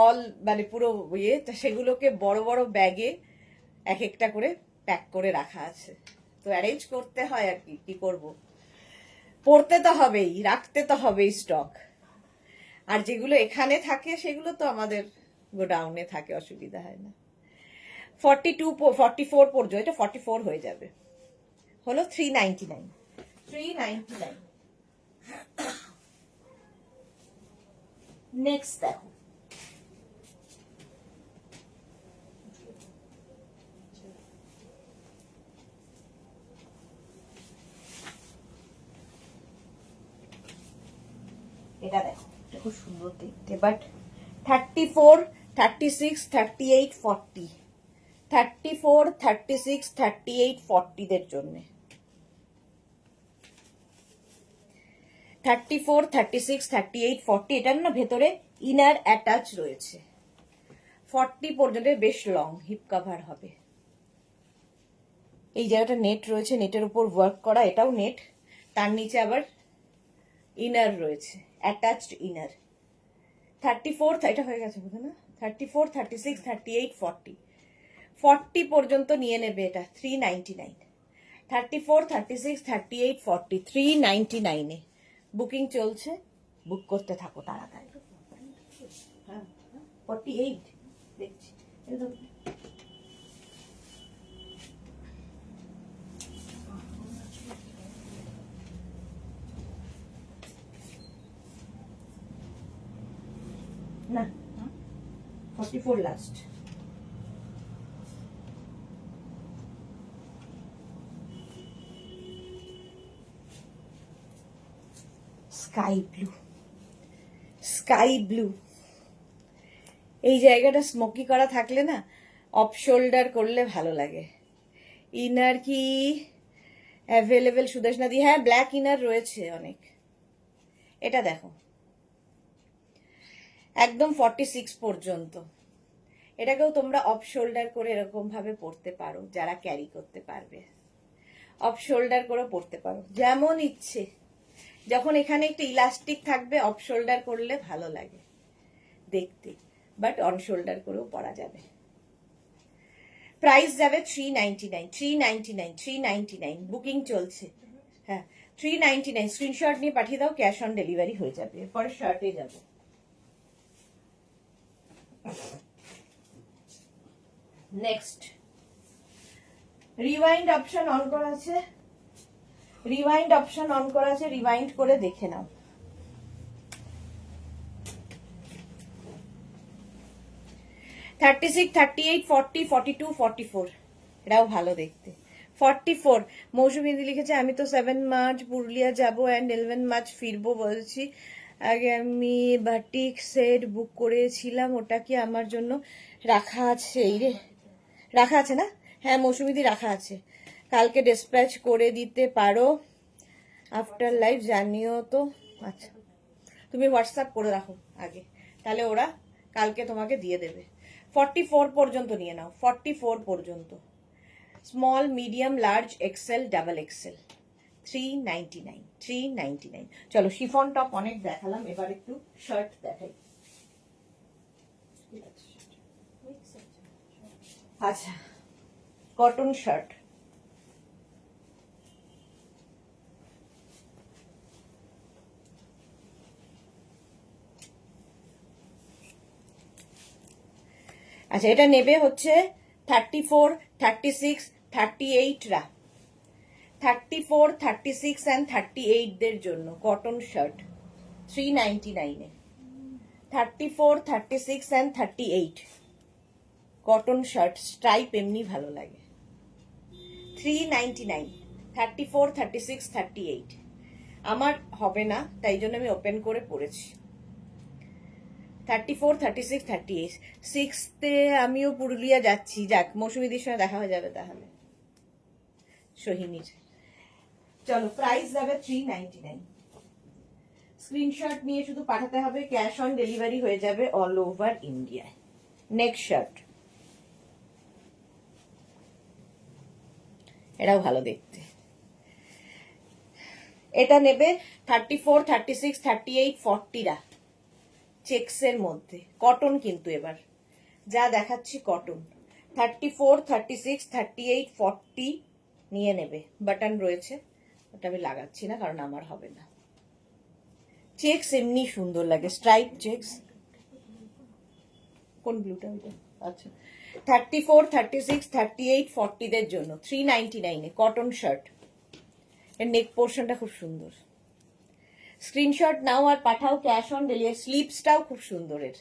অল মানে পুরো ইয়ে, তা সেগুলোকে বড় বড় ব্যাগে এক একটা করে প্যাক করে রাখা আছে। তো অ্যারেঞ্জ করতে হয় আর কি, কি করব, পড়তে তো হবেই, রাখতে তো হবেই স্টক। আর যেগুলো এখানে থাকে সেগুলো তো আমাদের গোডাউনে থাকে, অসুবিধা হয় না। 42, 44 পর্যন্ত, এটা 44 হয়ে যাবে, হলো 399, 399। নেক্সট দেখো, এটা দেখো, এটা খুব সুন্দর দেখতে, বাট 34, 36, 38, 40, 34, 36, 38, 40 দের জন্য, 34, 36, 38, 40, এটার না ভেতরে ইনার অ্যাটাচ রয়েছে। 40 পর্যন্ত বেশ লং হিপ কভার হবে। এই জায়গাটা নেট রয়েছে, নেটের উপর ওয়ার্ক করা, এটাও নেট, তার নিচে আবার ইনার রয়েছে, অ্যাটাচড ইনার। 34, এটা হয়ে গেছে বোধ না, 34, 36, 38, 40, 40 পর্যন্ত নিয়ে নেবে, এটা 399, 34, 36, 38, 40, 399 এ বুকিং চলছে, বুক করতে থাকো তাড়াতাড়ি। 48 দেখছি, না 44 last. Sky blue, sky blue, এই জায়গাটা স্মোকি করা থাকলে না অফ শোল্ডার করলে ভালো লাগে। ইনার কি অ্যাভেলেবেল সুদেশনা দি? হ্যাঁ ব্ল্যাক ইনার রয়েছে অনেক। এটা দেখো একদম 46 পর্যন্ত, এটাকেও তোমরা অফ শোল্ডার করে এরকম ভাবে পরতে পারো, যারা ক্যারি করতে পারবে অফ শোল্ডার করে পরতে পারো যেমন ইচ্ছে। যখন এখানে একটু ইলাস্টিক থাকবে অফ শোল্ডার করলে ভালো লাগে দেখতে, বাট অন শোল্ডার করেও পরা যাবে। প্রাইস যাবে 399, 399, 399, বুকিং চলছে। হ্যাঁ 399, স্ক্রিনশট নিয়ে পাঠিয়ে দাও, ক্যাশ অন ডেলিভারি হয়ে যাবে। এরপরে শার্টে যাব। নেক্সট রিওয়াইন্ড অপশন অন করা আছে, রিওয়াইন্ড অপশন অন করা আছে, রিওয়াইন্ড করে দেখে নাও। 36, 38, 40, 42, 44, এটাও ভালো দেখতে। 44, মৌসুমী লিখেছে আমি তো 7 মার্চ পুরুলিয়া যাব অ্যান্ড 11 মার্চ ফিরবো বলছি। আগে আমি বাটিক সেট বুক করেছিলাম, ওটা কি আমার জন্য রাখা আছে? এই রে, রাখা আছে না? হ্যাঁ মৌসুমীদি রাখা আছে, কালকে ডিসপ্যাচ করে দিতে পারো। আফটার লাইফ জানিও তো। আচ্ছা, তুমি হোয়াটসঅ্যাপ করে রাখো আগে, তাহলে ওরা কালকে তোমাকে দিয়ে দেবে। 44 পর্যন্ত নিয়ে নাও, 44 পর্যন্ত। Small, medium, large, XL, double XL, 399, 399। চলো শিফন টপ অনেক দেখালাম, এবার একটু শার্ট দেখাই। আচ্ছা, কটন শার্ট, আচ্ছা এটা নেবে হচ্ছে 34, 36, 38 রা, 34, 36 অ্যান্ড 38 দের জন্য cotton shirt 399 A. 34, 36 and 38 cotton shirt, stripe এমনি ভালো লাগে। 399, 34, 36, 38। আমার হবে না, তাই জন্য আমি ওপেন করে পড়েছি। 34, 36, 38, 6তে আমিও পুরুলিয়া যাচ্ছি, যাক মৌসুমীদির সঙ্গে দেখা হয়ে যাবে তাহলে, সোহিনীর। চলো প্রাইস যাবে 399। স্ক্রিনশট নিয়ে শুধু পাঠাতে হবে, ক্যাশ অন ডেলিভারি হয়ে যাবে অল ওভার ইন্ডিয়ায়। নেক্সট শার্ট, এটাও ভালো দেখতে। এটা নেবে 34, 36, 38, 40 রা, চেক্সের মধ্যে, কটন কিন্তু এবার যা দেখাচ্ছি কটন। 34, 36, 38, 40 নিয়ে নেবে, বাটন রয়েছে, ওটা আমি লাগাচ্ছি না কারণ আমার হবে না। চেক্স এমনি সুন্দর লাগে, স্ট্রাইপ চেক্স। কোন ব্লুটা ওইটা? আচ্ছা, 34, 36, 38, 40 দের জন্য 399 এ কটন শার্ট। এর নেক পোর্শনটা খুব সুন্দর। স্ক্রিনশট নাও আর পাঠাও, ক্যাশ অন ডেলিভারি। স্লিপসটাও খুব সুন্দর এর,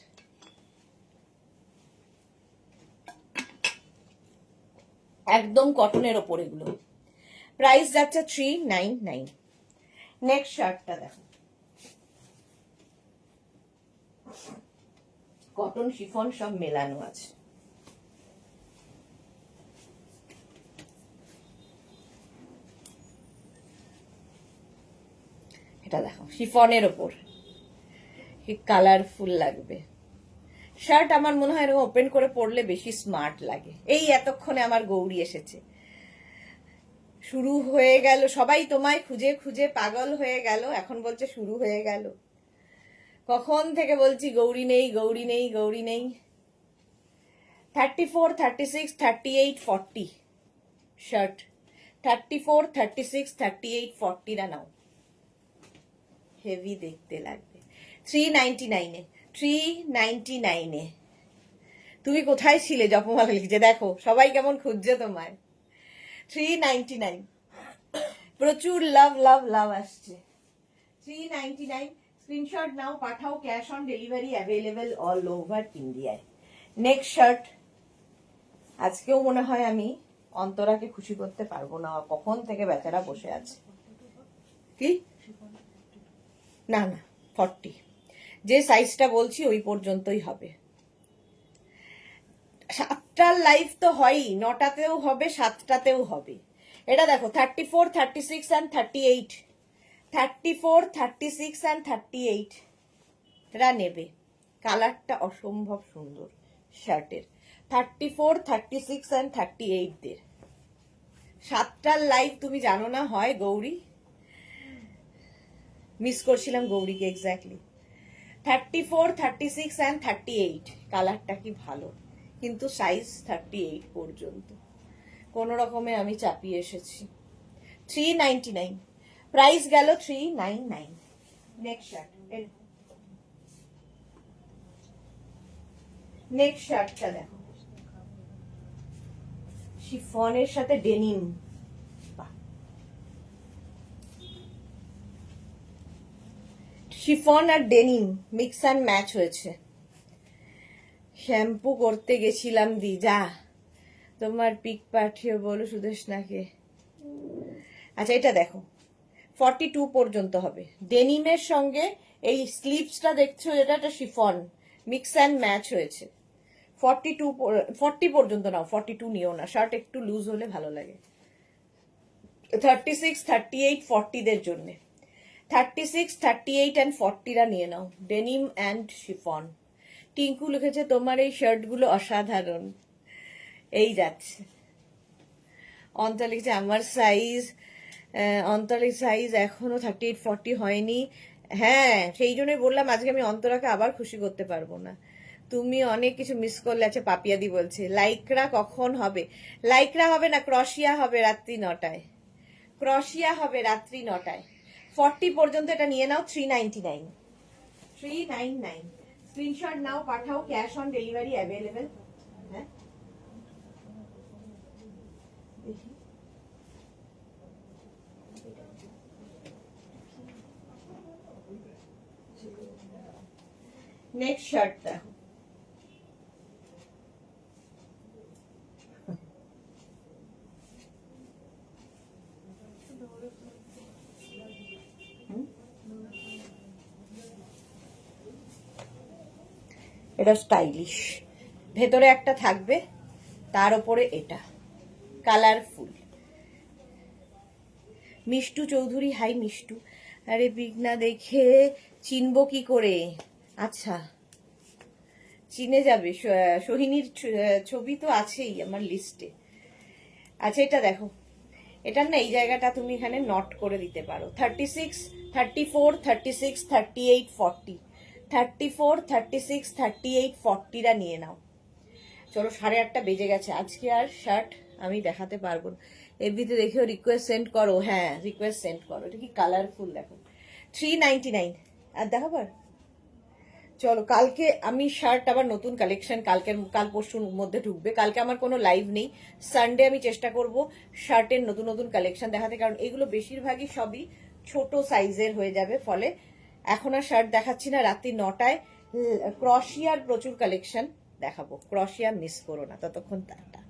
একদম কটনের ওপর এগুলো। প্রাইস যাচ্ছে 399। নেক্সট শার্টটা দেখো, কটন শিফন সব মেলানো আছে। এটা দেখো শিফনের ওপর, কালারফুল লাগবে শার্ট। আমার মনে হয় এরকম ওপেন করে পরলে বেশি স্মার্ট লাগে। এই এতক্ষণে আমার গৌরী এসেছে, শুরু হয়ে গেল, সবাই তোমায় খুঁজে খুঁজে পাগল হয়ে গেল, এখন বলছে শুরু হয়ে গেল। কখন থেকে বলছি গৌরী নেই, গৌরী নেই, গৌরী নেই। 34, 36, 38, 40 শার্ট, 34, 36, 38, 40 রা নাও, হেভি দেখতে লাগবে। 399 এ, 399 এ। তুমি কোথায় ছিলে? জপমালা লিখছে, দেখো সবাই কেমন খুঁজছে তোমায়। 399, প্রচুর লাভ লাভ লাভ আসছে। 399, স্ক্রিনশট নাও পাঠাও, cash on delivery available all over ইন্ডিয়ায়। নেক্সট শার্ট, আজকেও মনে হয় আমি অন্তরাকে খুশি করতে পারবো না, কখন থেকে বেচারা বসে আছে। কি না না, 40, যে সাইজটা বলছি ওই পর্যন্তই হবে। 7টার লাইভ তো হয়ই, 9টাতেও হবে, 7টাতেও হবে। এটা দেখো 34, 36 অ্যান্ড 38, 34, 36 অ্যান্ড 38 এরা নেবে। কালারটা অসম্ভব সুন্দর শার্টের। 34, 36 অ্যান্ড 38 দের 7টার লাইভ তুমি জানো না হয় গৌরী? মিস করছিলাম গৌরীকে এক্স্যাক্টলি। 34, 36 অ্যান্ড 38, কালারটা কি ভালো, কিন্তু সাইজ 38 পর্যন্ত। কোন রকমে আমি চাপিয়ে এসেছি। 399, প্রাইস গেল 399। নেক্সট শার্ট, নেক্সট শার্টটা দেখো, শিফনের সাথে ডেনিম, শিফন আর ডেনিম মিক্স অ্যান্ড ম্যাচ হয়েছে। শ্যাম্পু করতে গেছিলাম দি, যা তোমার পিক পাঠিয়ে বলো সুদেশনাকে। আচ্ছা এটা দেখো, 42 পর্যন্ত হবে। ডেনিমের সঙ্গে এই স্লিভসটা দেখছো, এটা একটা শিফন মিক্স অ্যান্ড ম্যাচ হয়েছে। 40 পর্যন্ত নাও, 42 নিও না, শার্ট একটু লুজ হলে ভালো লাগে। 36, 38, 40 দের জন্য 36, 38 অ্যান্ড 40রা নিয়ে নাও, ডেনিম অ্যান্ড শিফন। টিঙ্কু লিখেছে তোমার এই শার্টগুলো অসাধারণ। এই যাচ্ছে। অন্তর লিখছে আমার সাইজ, অন্তরের সাইজ এখনো 38, 40 হয়নি। হ্যাঁ, সেই জন্যই বললাম আজকে আমি অন্তরাকে আবার খুশি করতে পারবো না। তুমি অনেক কিছু মিস করলে। আচ্ছা পাপিয়াদি বলছে লাইকরা কখন হবে? লাইকরা হবে না, ক্রশিয়া হবে রাত্রি 9টায়। ক্রশিয়া হবে রাত্রি 9টায়। 40 পর্যন্ত এটা নিয়ে নাও, 399। 399 স্ক্রিনশট নাও, পাঠাও, ক্যাশ অন ডেলিভারি অ্যাভেলেবেল। হ্যাঁ দেখি। নেক্সট শার্ট দেখো, এটা স্টাইলিশ, ভেতরে একটা থাকবে, তার উপরে এটা কালারফুল। মিষ্টু চৌধুরী, হাই মিষ্টু। আরে বিঘ্না দেখে চিনবো কি করে? আচ্ছা চিনে যাবে, সোহিনীর ছবি তো আছেই আমার লিস্টে। আচ্ছা এটা দেখো, এটার না এই জায়গাটা তুমি এখানে নট করে দিতে পারো। 36, 34, 36, 38, 40, 34, 36, 38, 40রা নিয়ে নাও। চলো 8:30 বেজে গেছে, আজকে আর শার্ট আমি দেখাতে পারবো না। এফবিতে দেখেও রিকোয়েস্ট সেন্ড করো। হ্যাঁ রিকোয়েস্ট সেন্ড করো, এটা কি কালারফুল দেখো। 399 আর দেখাবার। চলো কালকে আমি শার্ট আবার নতুন কালেকশন কাল পরশুর মধ্যে ঢুকবে। কালকে আমার কোনো লাইভ নেই, সানডে আমি চেষ্টা করব শার্টের নতুন নতুন কালেকশন দেখাতে, কারণ এগুলো বেশিরভাগই সবই ছোট সাইজের হয়ে যাবে। ফলে এখন আর শার্ট দেখাচ্ছি না, রাত্রি 9টায় ক্রশিয়ার প্রচুর কালেকশন দেখাবো। ক্রশিয়া মিস করো না, ততক্ষণ টাটা।